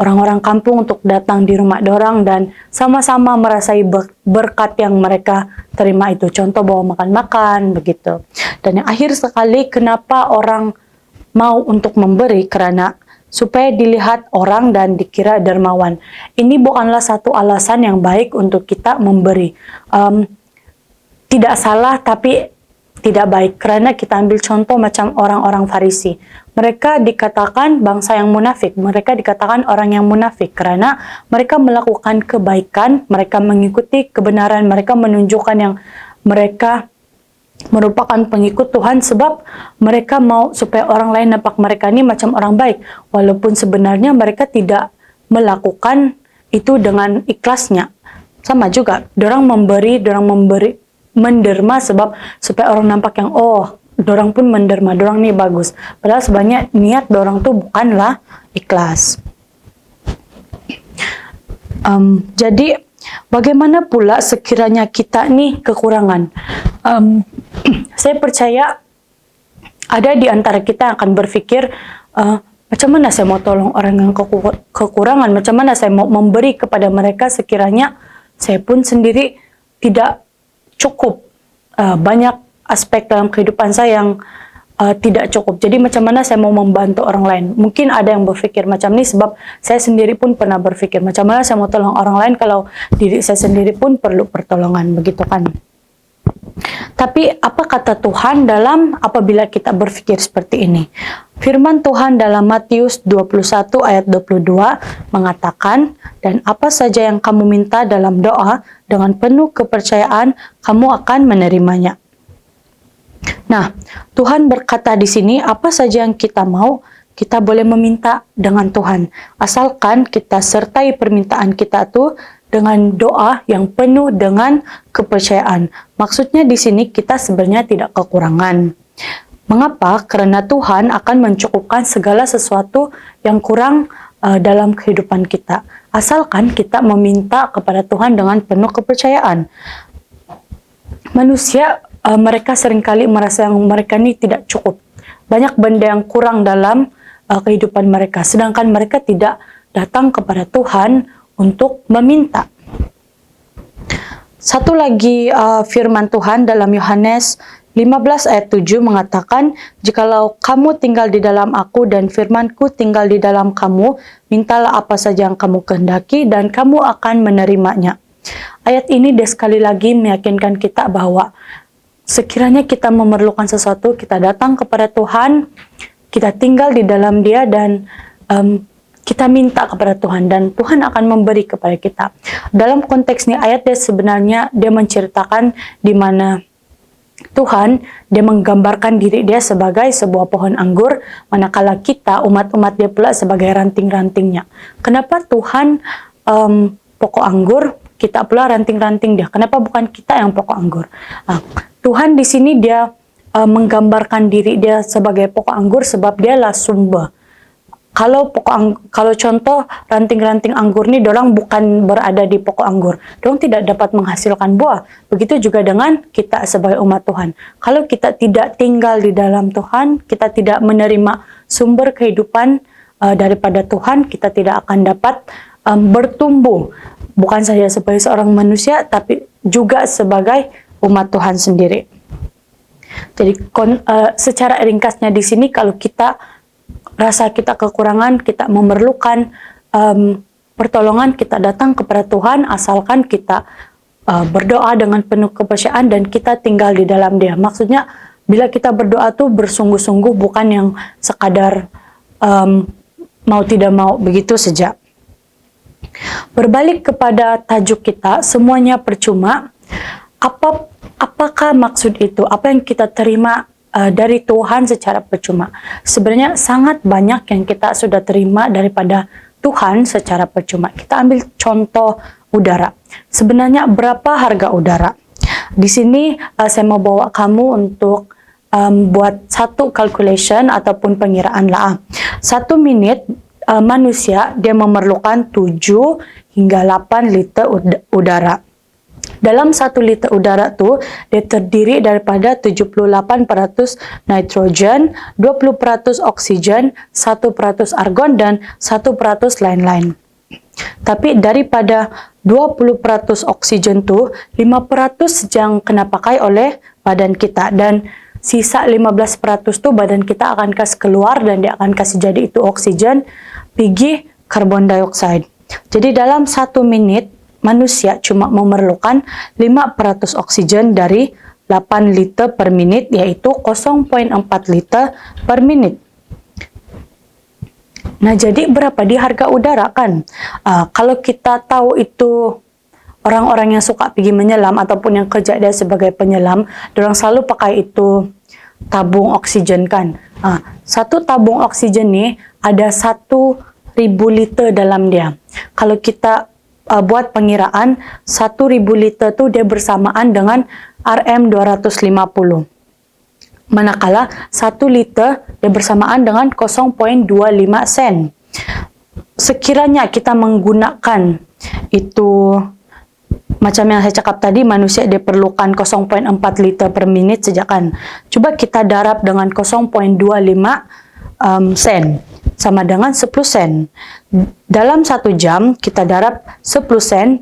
orang-orang kampung untuk datang di rumah dorang dan sama-sama merasai berkat yang mereka terima itu. Contoh bawa makan-makan, begitu. Dan yang akhir sekali, kenapa orang mau untuk memberi? Karena supaya dilihat orang dan dikira dermawan. Ini bukanlah satu alasan yang baik untuk kita memberi. Tidak salah, tapi tidak baik. Karena kita ambil contoh macam orang-orang Farisi. Mereka dikatakan bangsa yang munafik. Mereka dikatakan orang yang munafik. Karena mereka melakukan kebaikan, mereka mengikuti kebenaran, mereka menunjukkan yang mereka merupakan pengikut Tuhan sebab mereka mau supaya orang lain nampak mereka ini macam orang baik. Walaupun sebenarnya mereka tidak melakukan itu dengan ikhlasnya. Sama juga, dorang menderma sebab supaya orang nampak yang dorang pun menderma, dorang nih bagus. Padahal sebenarnya niat dorang tuh bukanlah ikhlas. Jadi bagaimana pula sekiranya kita nih kekurangan? Saya percaya ada di antara kita yang akan berpikir, macam mana saya mau tolong orang yang kekurangan, macam mana saya mau memberi kepada mereka sekiranya saya pun sendiri tidak cukup. Banyak aspek dalam kehidupan saya yang tidak cukup. Jadi macam mana saya mau membantu orang lain? Mungkin ada yang berpikir macam ini sebab saya sendiri pun pernah berpikir macam mana saya mau tolong orang lain kalau diri saya sendiri pun perlu pertolongan, begitu kan? Tapi apa kata Tuhan dalam apabila kita berpikir seperti ini? Firman Tuhan dalam Matius 21 ayat 22 mengatakan, dan apa saja yang kamu minta dalam doa dengan penuh kepercayaan, kamu akan menerimanya. Nah, Tuhan berkata di sini, apa saja yang kita mau, kita boleh meminta dengan Tuhan. Asalkan kita sertai permintaan kita tuh dengan doa yang penuh dengan kepercayaan. Maksudnya di sini kita sebenarnya tidak kekurangan. Mengapa? Karena Tuhan akan mencukupkan segala sesuatu yang kurang dalam kehidupan kita. Asalkan kita meminta kepada Tuhan dengan penuh kepercayaan. Manusia mereka seringkali merasa yang mereka ini tidak cukup. Banyak benda yang kurang dalam kehidupan mereka. Sedangkan mereka tidak datang kepada Tuhan untuk meminta. Satu lagi firman Tuhan dalam Yohanes 15 ayat 7 mengatakan, jikalau kamu tinggal di dalam aku dan firmanku tinggal di dalam kamu, mintalah apa saja yang kamu kehendaki dan kamu akan menerimanya. Ayat ini dia sekali lagi meyakinkan kita bahwa sekiranya kita memerlukan sesuatu, kita datang kepada Tuhan, kita tinggal di dalam Dia, dan kita minta kepada Tuhan, dan Tuhan akan memberi kepada kita. Dalam konteks ini ayat sebenarnya dia menceritakan di mana Tuhan, dia menggambarkan diri dia sebagai sebuah pohon anggur, manakala kita, umat-umat dia pula sebagai ranting-rantingnya. Kenapa Tuhan pokok anggur, kita pula ranting-ranting dia? Kenapa bukan kita yang pokok anggur? Tuhan di sini dia menggambarkan diri dia sebagai pokok anggur sebab dialah sumber. Kalau contoh ranting-ranting anggur ini dorang bukan berada di pokok anggur, dorang tidak dapat menghasilkan buah. Begitu juga dengan kita sebagai umat Tuhan. Kalau kita tidak tinggal di dalam Tuhan, kita tidak menerima sumber kehidupan daripada Tuhan, kita tidak akan dapat bertumbuh. Bukan saja sebagai seorang manusia, tapi juga sebagai umat Tuhan sendiri. Jadi secara ringkasnya di sini, kalau kita rasa kita kekurangan, kita memerlukan pertolongan, kita datang kepada Tuhan asalkan kita berdoa dengan penuh kepercayaan dan kita tinggal di dalam Dia. Maksudnya bila kita berdoa tuh bersungguh-sungguh, bukan yang sekadar mau tidak mau begitu saja. Berbalik kepada tajuk kita, semuanya percuma. Apakah maksud itu? Apa yang kita terima dari Tuhan secara percuma? Sebenarnya sangat banyak yang kita sudah terima daripada Tuhan secara percuma. Kita ambil contoh udara. Sebenarnya berapa harga udara? Di sini saya mau bawa kamu untuk buat satu calculation ataupun pengiraan lah. 1 menit manusia dia memerlukan 7 hingga 8 liter udara. Dalam 1 liter udara tuh dia terdiri daripada 78% nitrogen, 20% oksigen, 1% argon, dan 1% lain-lain. Tapi daripada 20% oksigen tuh 5% yang kena pakai oleh badan kita, dan sisa 15% tuh badan kita akan kasih keluar dan dia akan kasih jadi itu oksigen, pergi karbon dioksida. Jadi dalam 1 menit manusia cuma memerlukan 5% oksigen dari 8 liter per menit, yaitu 0,4 liter per menit. Nah, jadi berapa di harga udara kan? Kalau kita tahu itu orang-orang yang suka pergi menyelam ataupun yang kerja dia sebagai penyelam, dorang selalu pakai itu tabung oksigen kan. Satu tabung oksigen nih ada 1.000 liter dalam dia. Kalau kita buat pengiraan, 1.000 liter itu dia bersamaan dengan RM250. Manakala 1 liter dia bersamaan dengan 0,25 sen. Sekiranya kita menggunakan itu, macam yang saya cakap tadi, manusia dia perlukan 0,4 liter per menit saja kan. Coba kita darab dengan 0,25 sen. Sama dengan 10 sen. Dalam 1 jam kita darab 10 sen,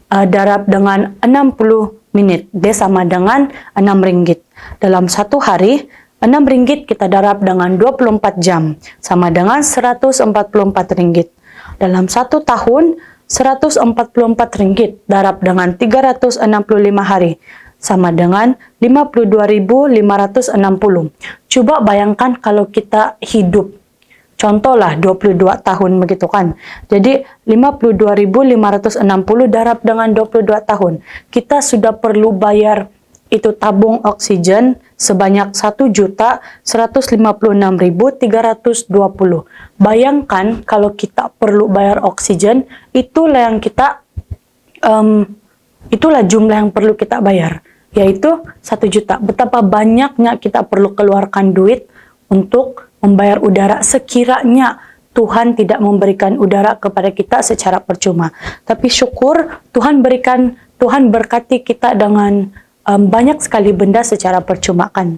darab dengan 60 menit, dia sama dengan 6 ringgit. Dalam 1 hari 6 ringgit kita darab dengan 24 jam, sama dengan 144 ringgit. Dalam 1 tahun 144 ringgit darab dengan 365 hari, sama dengan 52.560. Coba bayangkan kalau kita hidup, contohlah 22 tahun begitu kan. Jadi 52.560 darab dengan 22 tahun. Kita sudah perlu bayar itu tabung oksigen sebanyak 1.156.320. Bayangkan kalau kita perlu bayar oksigen, itulah yang kita itulah jumlah yang perlu kita bayar, yaitu 1 juta. Betapa banyaknya kita perlu keluarkan duit untuk membayar udara sekiranya Tuhan tidak memberikan udara kepada kita secara percuma. Tapi syukur Tuhan berkati kita dengan banyak sekali benda secara percuma kan.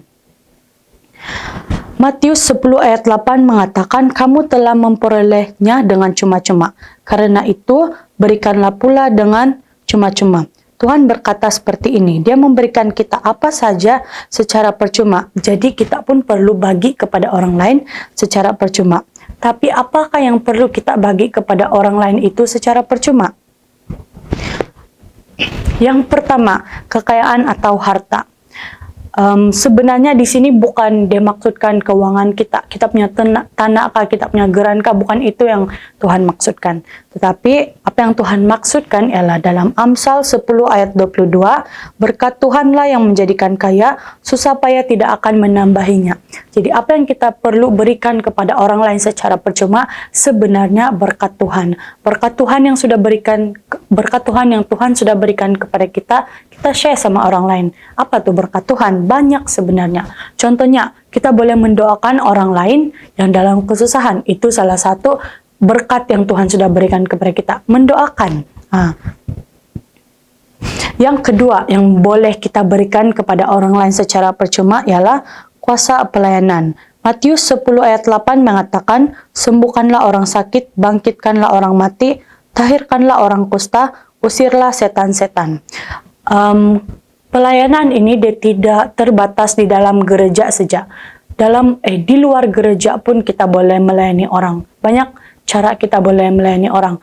Matius 10 ayat 8 mengatakan, kamu telah memperolehnya dengan cuma-cuma. Karena itu berikanlah pula dengan cuma-cuma. Tuhan berkata seperti ini, dia memberikan kita apa saja secara percuma. Jadi kita pun perlu bagi kepada orang lain secara percuma. Tapi apakah yang perlu kita bagi kepada orang lain itu secara percuma? Yang pertama, kekayaan atau harta. Sebenarnya di sini bukan dimaksudkan keuangan kita punya tanah kah, kita punya geran kah, bukan itu yang Tuhan maksudkan. Tetapi apa yang Tuhan maksudkan ialah dalam Amsal 10 ayat 22, berkat Tuhanlah yang menjadikan kaya, susah payah tidak akan menambahinya. Jadi apa yang kita perlu berikan kepada orang lain secara percuma sebenarnya berkat Tuhan. Berkat Tuhan yang Tuhan sudah berikan kepada kita share sama orang lain. Apa tuh berkat Tuhan? Banyak sebenarnya. Contohnya, kita boleh mendoakan orang lain yang dalam kesusahan. Itu salah satu berkat yang Tuhan sudah berikan kepada kita. Mendoakan. Yang kedua, yang boleh kita berikan kepada orang lain secara percuma ialah kuasa pelayanan. Matius 10 ayat 8 mengatakan, sembuhkanlah orang sakit, bangkitkanlah orang mati, tahirkanlah orang kusta, usirlah setan-setan. Pelayanan ini dia tidak terbatas di dalam gereja saja. Di luar gereja pun kita boleh melayani orang. Banyak cara kita boleh melayani orang.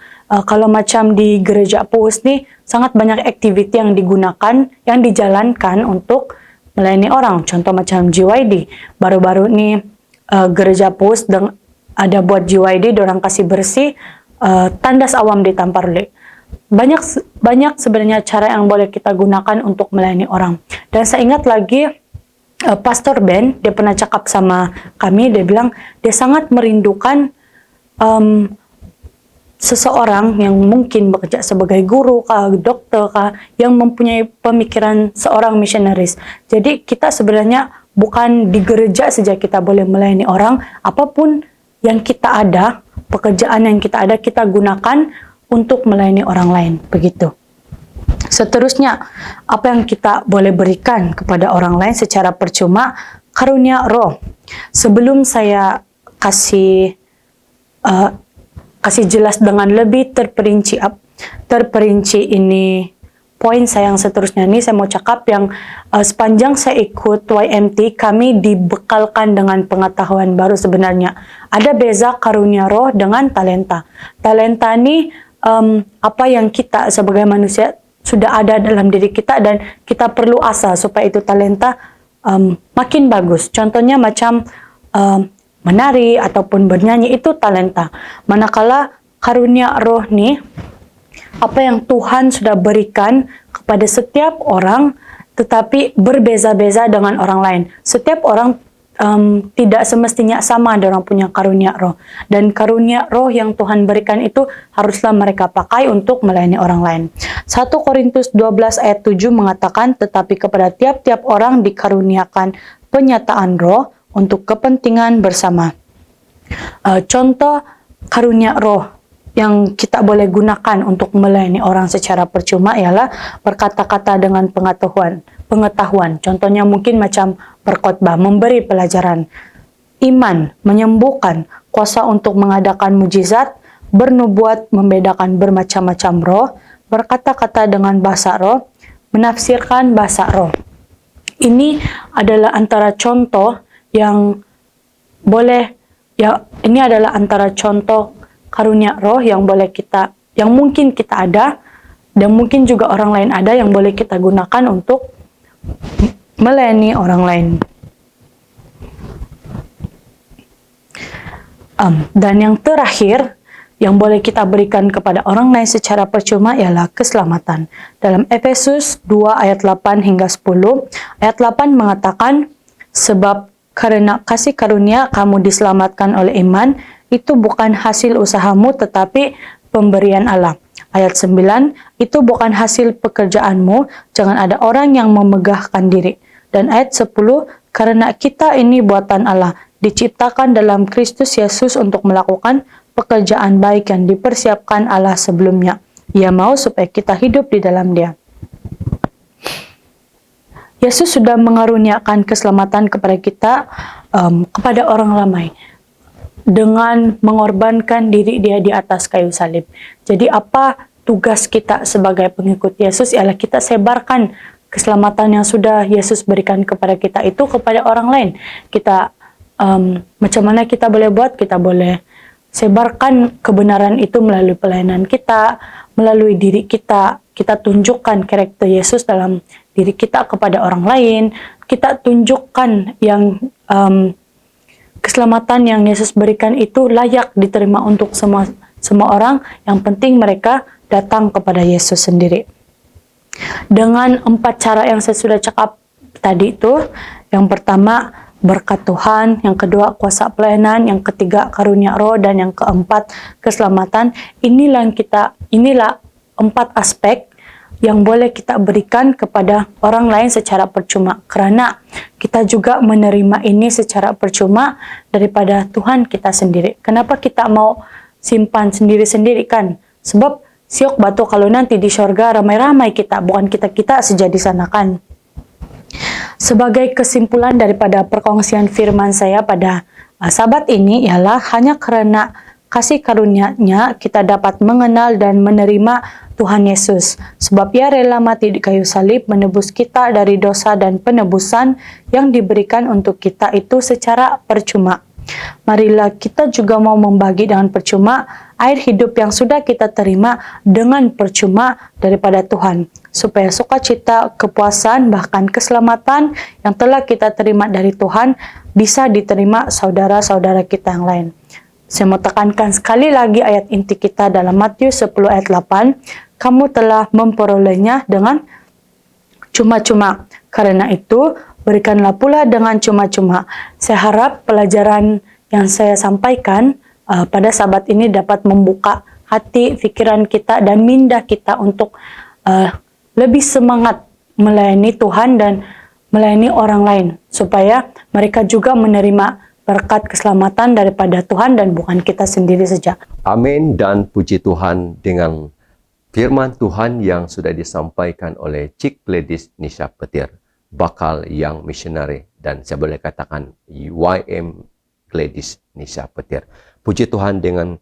Kalau macam di gereja PUS nih, sangat banyak aktiviti yang digunakan, yang dijalankan untuk melayani orang. Contoh macam GYD. Baru-baru nih gereja PUS ada buat GYD, dorang kasih bersih tandas awam di Tamparule. Banyak sebenarnya cara yang boleh kita gunakan untuk melayani orang. Dan saya ingat lagi Pastor Ben, dia pernah cakap sama kami, dia bilang dia sangat merindukan seseorang yang mungkin bekerja sebagai guru kah, dokter kah, yang mempunyai pemikiran seorang misionaris. Jadi kita sebenarnya bukan di gereja saja kita boleh melayani orang, apapun yang kita ada, pekerjaan yang kita ada, kita gunakan untuk melayani orang lain, begitu. Seterusnya, apa yang kita boleh berikan kepada orang lain secara percuma? Karunia roh. Sebelum saya kasih jelas dengan lebih terperinci ini poin saya yang seterusnya ini, saya mau cakap yang sepanjang saya ikut YMT, kami dibekalkan dengan pengetahuan baru sebenarnya. Ada beza karunia roh dengan talenta. Talenta ini apa yang kita sebagai manusia sudah ada dalam diri kita dan kita perlu asah supaya itu talenta makin bagus. Contohnya macam menari ataupun bernyanyi, itu talenta. Manakala karunia roh nih, apa yang Tuhan sudah berikan kepada setiap orang, tetapi berbeza-beza dengan orang lain. Setiap orang tidak semestinya sama ada orang punya karunia roh. Dan karunia roh yang Tuhan berikan itu haruslah mereka pakai untuk melayani orang lain. 1 Korintus 12 ayat 7 mengatakan, tetapi kepada tiap-tiap orang dikaruniakan penyataan roh untuk kepentingan bersama. Contoh karunia roh yang kita boleh gunakan untuk melayani orang secara percuma ialah berkata-kata dengan pengetahuan. Contohnya mungkin macam berkhotbah, memberi pelajaran, iman, menyembuhkan, kuasa untuk mengadakan mujizat, bernubuat, membedakan bermacam-macam roh, berkata-kata dengan bahasa roh, menafsirkan bahasa roh. Ini adalah antara contoh yang boleh, ini adalah antara contoh karunia roh yang boleh yang mungkin kita ada dan mungkin juga orang lain ada yang boleh kita gunakan untuk melayani orang lain. Dan yang terakhir yang boleh kita berikan kepada orang lain secara percuma ialah keselamatan. Dalam Efesus 2 ayat 8 hingga 10, ayat 8 mengatakan, sebab karena kasih karunia kamu diselamatkan oleh iman, itu bukan hasil usahamu tetapi pemberian Allah. Ayat 9, itu bukan hasil pekerjaanmu, jangan ada orang yang memegahkan diri. Dan ayat 10, karena kita ini buatan Allah, diciptakan dalam Kristus Yesus untuk melakukan pekerjaan baik yang dipersiapkan Allah sebelumnya. Ia mau supaya kita hidup di dalam Dia. Yesus sudah mengaruniakan keselamatan kepada kita, kepada orang ramai, dengan mengorbankan diri Dia di atas kayu salib. Jadi apa tugas kita sebagai pengikut Yesus ialah kita sebarkan keselamatan yang sudah Yesus berikan kepada kita itu kepada orang lain. Kita macam mana kita boleh buat? Kita boleh sebarkan kebenaran itu melalui pelayanan kita, melalui diri kita. Kita tunjukkan karakter Yesus dalam diri kita kepada orang lain. Kita tunjukkan yang keselamatan yang Yesus berikan itu layak diterima untuk semua orang. Yang penting mereka datang kepada Yesus sendiri. Dengan 4 cara yang saya sudah cakap tadi itu, yang pertama berkat Tuhan, yang kedua kuasa pelayanan, yang ketiga karunia roh, dan yang keempat keselamatan. Inilah 4 aspek yang boleh kita berikan kepada orang lain secara percuma, karena kita juga menerima ini secara percuma daripada Tuhan kita sendiri. Kenapa kita mau simpan sendiri-sendiri kan? Sebab siok batu kalau nanti di syurga ramai-ramai kita, bukan kita saja di sana kan. Sebagai kesimpulan daripada perkongsian firman saya pada Sabat ini ialah hanya karena kasih karunia-Nya kita dapat mengenal dan menerima Tuhan Yesus. Sebab Ia rela mati di kayu salib menebus kita dari dosa, dan penebusan yang diberikan untuk kita itu secara percuma. Marilah kita juga mau membagi dengan percuma air hidup yang sudah kita terima dengan percuma daripada Tuhan, supaya sukacita, kepuasan, bahkan keselamatan yang telah kita terima dari Tuhan bisa diterima saudara-saudara kita yang lain. Saya mau tekankan sekali lagi ayat inti kita dalam Matius 10 ayat 8. Kamu telah memperolehnya dengan cuma-cuma. Karena itu, berikanlah pula dengan cuma-cuma. Saya harap pelajaran yang saya sampaikan pada Sabat ini dapat membuka hati, pikiran kita, dan minda kita untuk lebih semangat melayani Tuhan dan melayani orang lain, supaya mereka juga menerima berkat keselamatan daripada Tuhan dan bukan kita sendiri saja. Amin dan puji Tuhan dengan firman Tuhan yang sudah disampaikan oleh Cik Gladys Nisha Petir, bakal yang missionary, dan saya boleh katakan YM Gladys Nisha Petir. Puji Tuhan dengan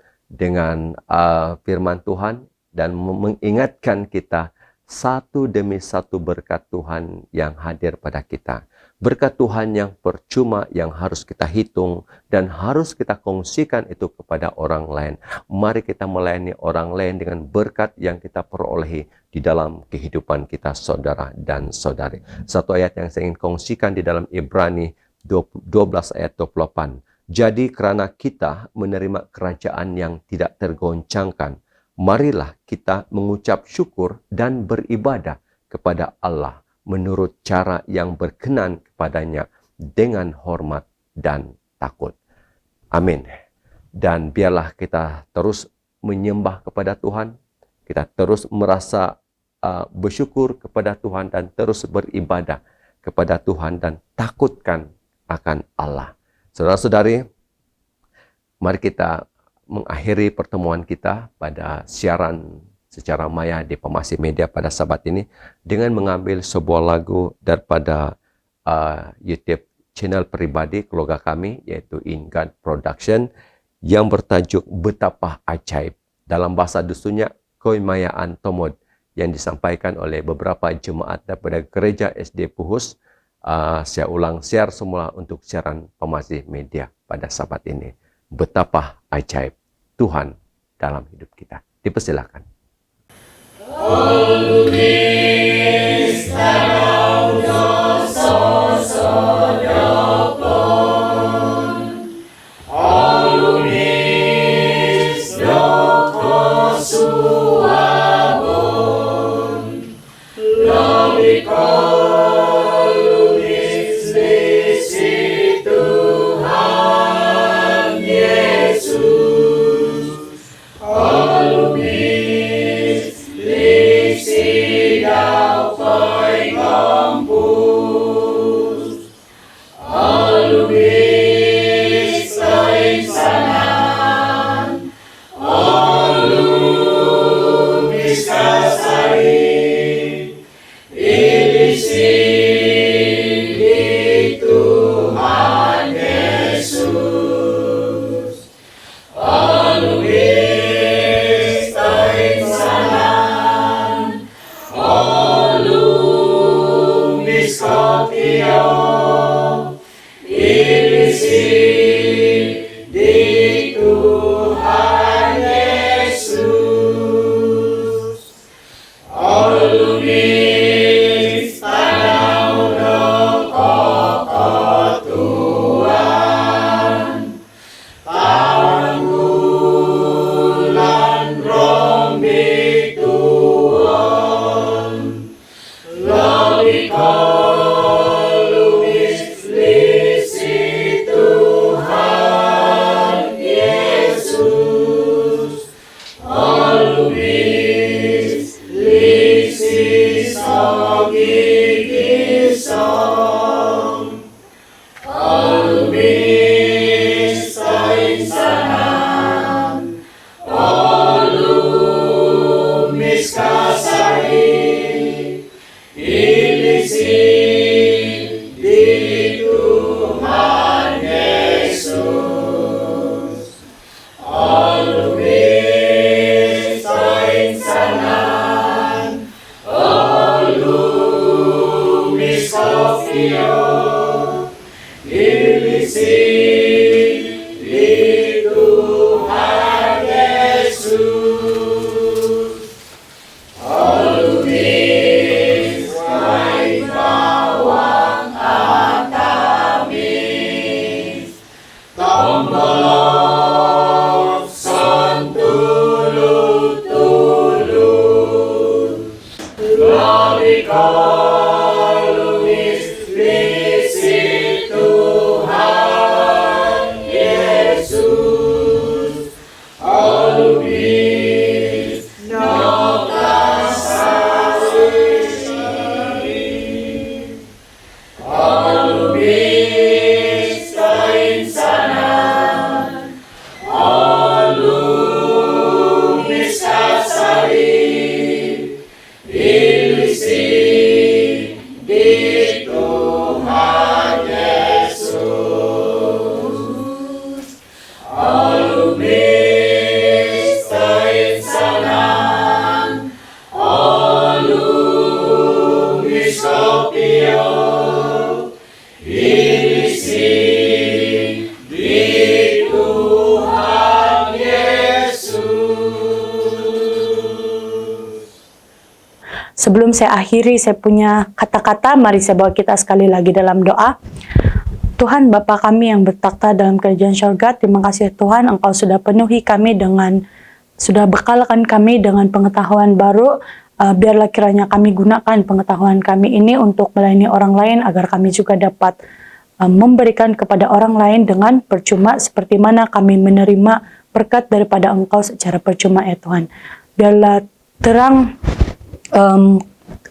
firman Tuhan dan mengingatkan kita satu demi satu berkat Tuhan yang hadir pada kita. Berkat Tuhan yang percuma yang harus kita hitung dan harus kita kongsikan itu kepada orang lain. Mari kita melayani orang lain dengan berkat yang kita perolehi di dalam kehidupan kita, saudara dan saudari. Satu ayat yang saya ingin kongsikan di dalam Ibrani 12 ayat 28. Jadi karena kita menerima kerajaan yang tidak tergoncangkan, marilah kita mengucap syukur dan beribadah kepada Allah menurut cara yang berkenan kepadanya dengan hormat dan takut. Amin. Dan biarlah kita terus menyembah kepada Tuhan, kita terus merasa bersyukur kepada Tuhan dan terus beribadah kepada Tuhan dan takutkan akan Allah. Saudara-saudari, mari kita mengakhiri pertemuan kita pada siaran secara maya di Pemasi Media pada Sabat ini dengan mengambil sebuah lagu daripada YouTube channel pribadi keluarga kami, yaitu In God Production, yang bertajuk Betapa Ajaib, dalam bahasa dusunnya Koimayaan Tomod, yang disampaikan oleh beberapa jemaat daripada Gereja SD Puhus. Saya ulang share semula untuk siaran Pemasi Media pada Sabat ini. Betapa ajaib Tuhan dalam hidup kita. Dipersilakan. Di Tuhan Sebelum saya akhiri, saya punya kata-kata, mari saya bawa kita sekali lagi dalam doa. Tuhan Bapa kami yang bertakhta dalam kerajaan syurga, terima kasih Tuhan, Engkau sudah penuhi kami sudah bekalkan kami dengan pengetahuan baru. Biarlah kiranya kami gunakan pengetahuan kami ini untuk melayani orang lain, agar kami juga dapat memberikan kepada orang lain dengan percuma, seperti mana kami menerima berkat daripada Engkau secara percuma ya Tuhan. Biarlah terang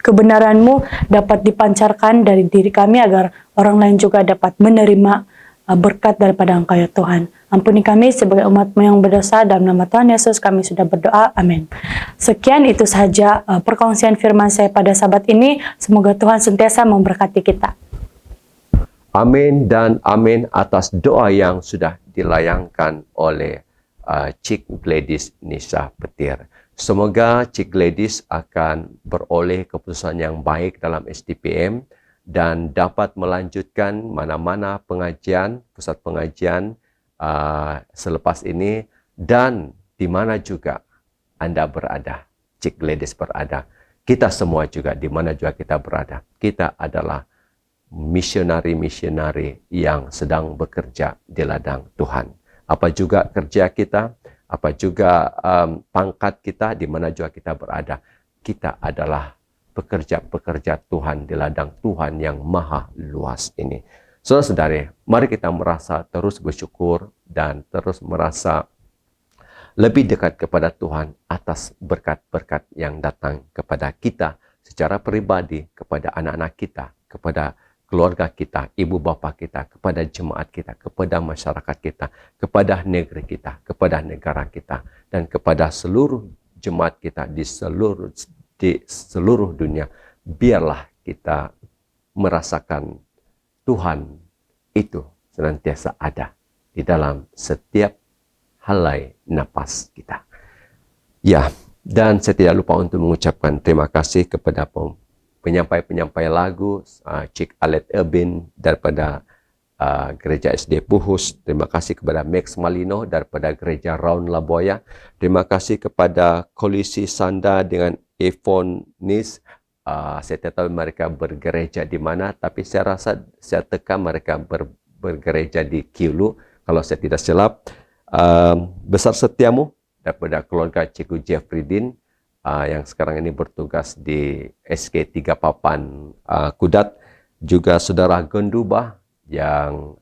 kebenaran-Mu dapat dipancarkan dari diri kami, agar orang lain juga dapat menerima berkat daripada Engkau ya Tuhan. Ampuni kami sebagai umat-Mu yang berdosa, dalam nama Tuhan Yesus kami sudah berdoa, amin. Sekian itu saja perkongsian firman saya pada sabat ini. Semoga Tuhan sentiasa memberkati kita. Amin dan amin atas doa yang sudah dilayangkan oleh Cik Gladys Nisa Petir. Semoga Cik Gladys akan beroleh keputusan yang baik dalam STPM dan dapat melanjutkan mana-mana pengajian, pusat pengajian selepas ini, dan di mana juga Anda berada, Cik Gladys berada. Kita semua juga di mana juga kita berada. Kita adalah misionari-misionari yang sedang bekerja di ladang Tuhan. Apa juga kerja kita, apa juga pangkat kita, di mana juga kita berada. Kita adalah pekerja-pekerja Tuhan di ladang Tuhan yang maha luas ini. Saudara-saudari, mari kita merasa terus bersyukur dan terus merasa lebih dekat kepada Tuhan atas berkat-berkat yang datang kepada kita secara pribadi, kepada anak-anak kita, kepada keluarga kita, ibu bapa kita, kepada jemaat kita, kepada masyarakat kita, kepada negeri kita, kepada negara kita, dan kepada seluruh jemaat kita di seluruh dunia. Biarlah kita merasakan Tuhan itu senantiasa ada di dalam setiap helai napas kita. Ya, dan saya tidak lupa untuk mengucapkan terima kasih kepada penyampai lagu, Cik Alet Ebin daripada Gereja SD Puhus. Terima kasih kepada Max Malino daripada Gereja Raun Laboya. Terima kasih kepada Kolisi Sanda dengan Evon Nis. Saya tidak tahu mereka bergereja di mana, tapi saya rasa saya teka mereka bergereja di Kiulu, kalau saya tidak silap. Besar Setiamu daripada keluarga Cikgu Jeffrey Din, yang sekarang ini bertugas di SK 3 Papan Kudat. Juga saudara Gonduba yang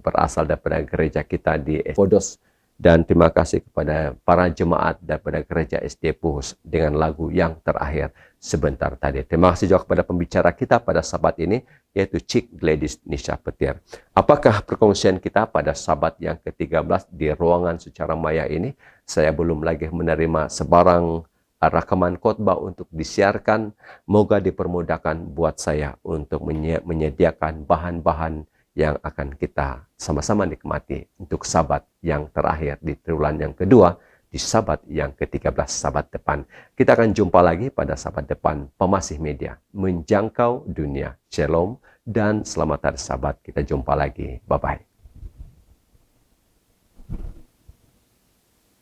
berasal daripada gereja kita di Fodos. Dan terima kasih kepada para jemaat daripada gereja SD Puhus dengan lagu yang terakhir sebentar tadi. Terima kasih juga kepada pembicara kita pada sabat ini, yaitu Cik Gladys Nisa Petir. Apakah perkongsian kita pada sabat yang ke-13 di ruangan secara maya ini? Saya belum lagi menerima sebarang rekaman khotbah untuk disiarkan. Moga dipermudahkan buat saya untuk menyediakan bahan-bahan yang akan kita sama-sama nikmati untuk Sabat yang terakhir di triwulan yang kedua, di Sabat yang ke-13, Sabat depan. Kita akan jumpa lagi pada Sabat depan, Pemasih Media, menjangkau dunia. Shalom dan selamat hari Sabat. Kita jumpa lagi. Bye-bye.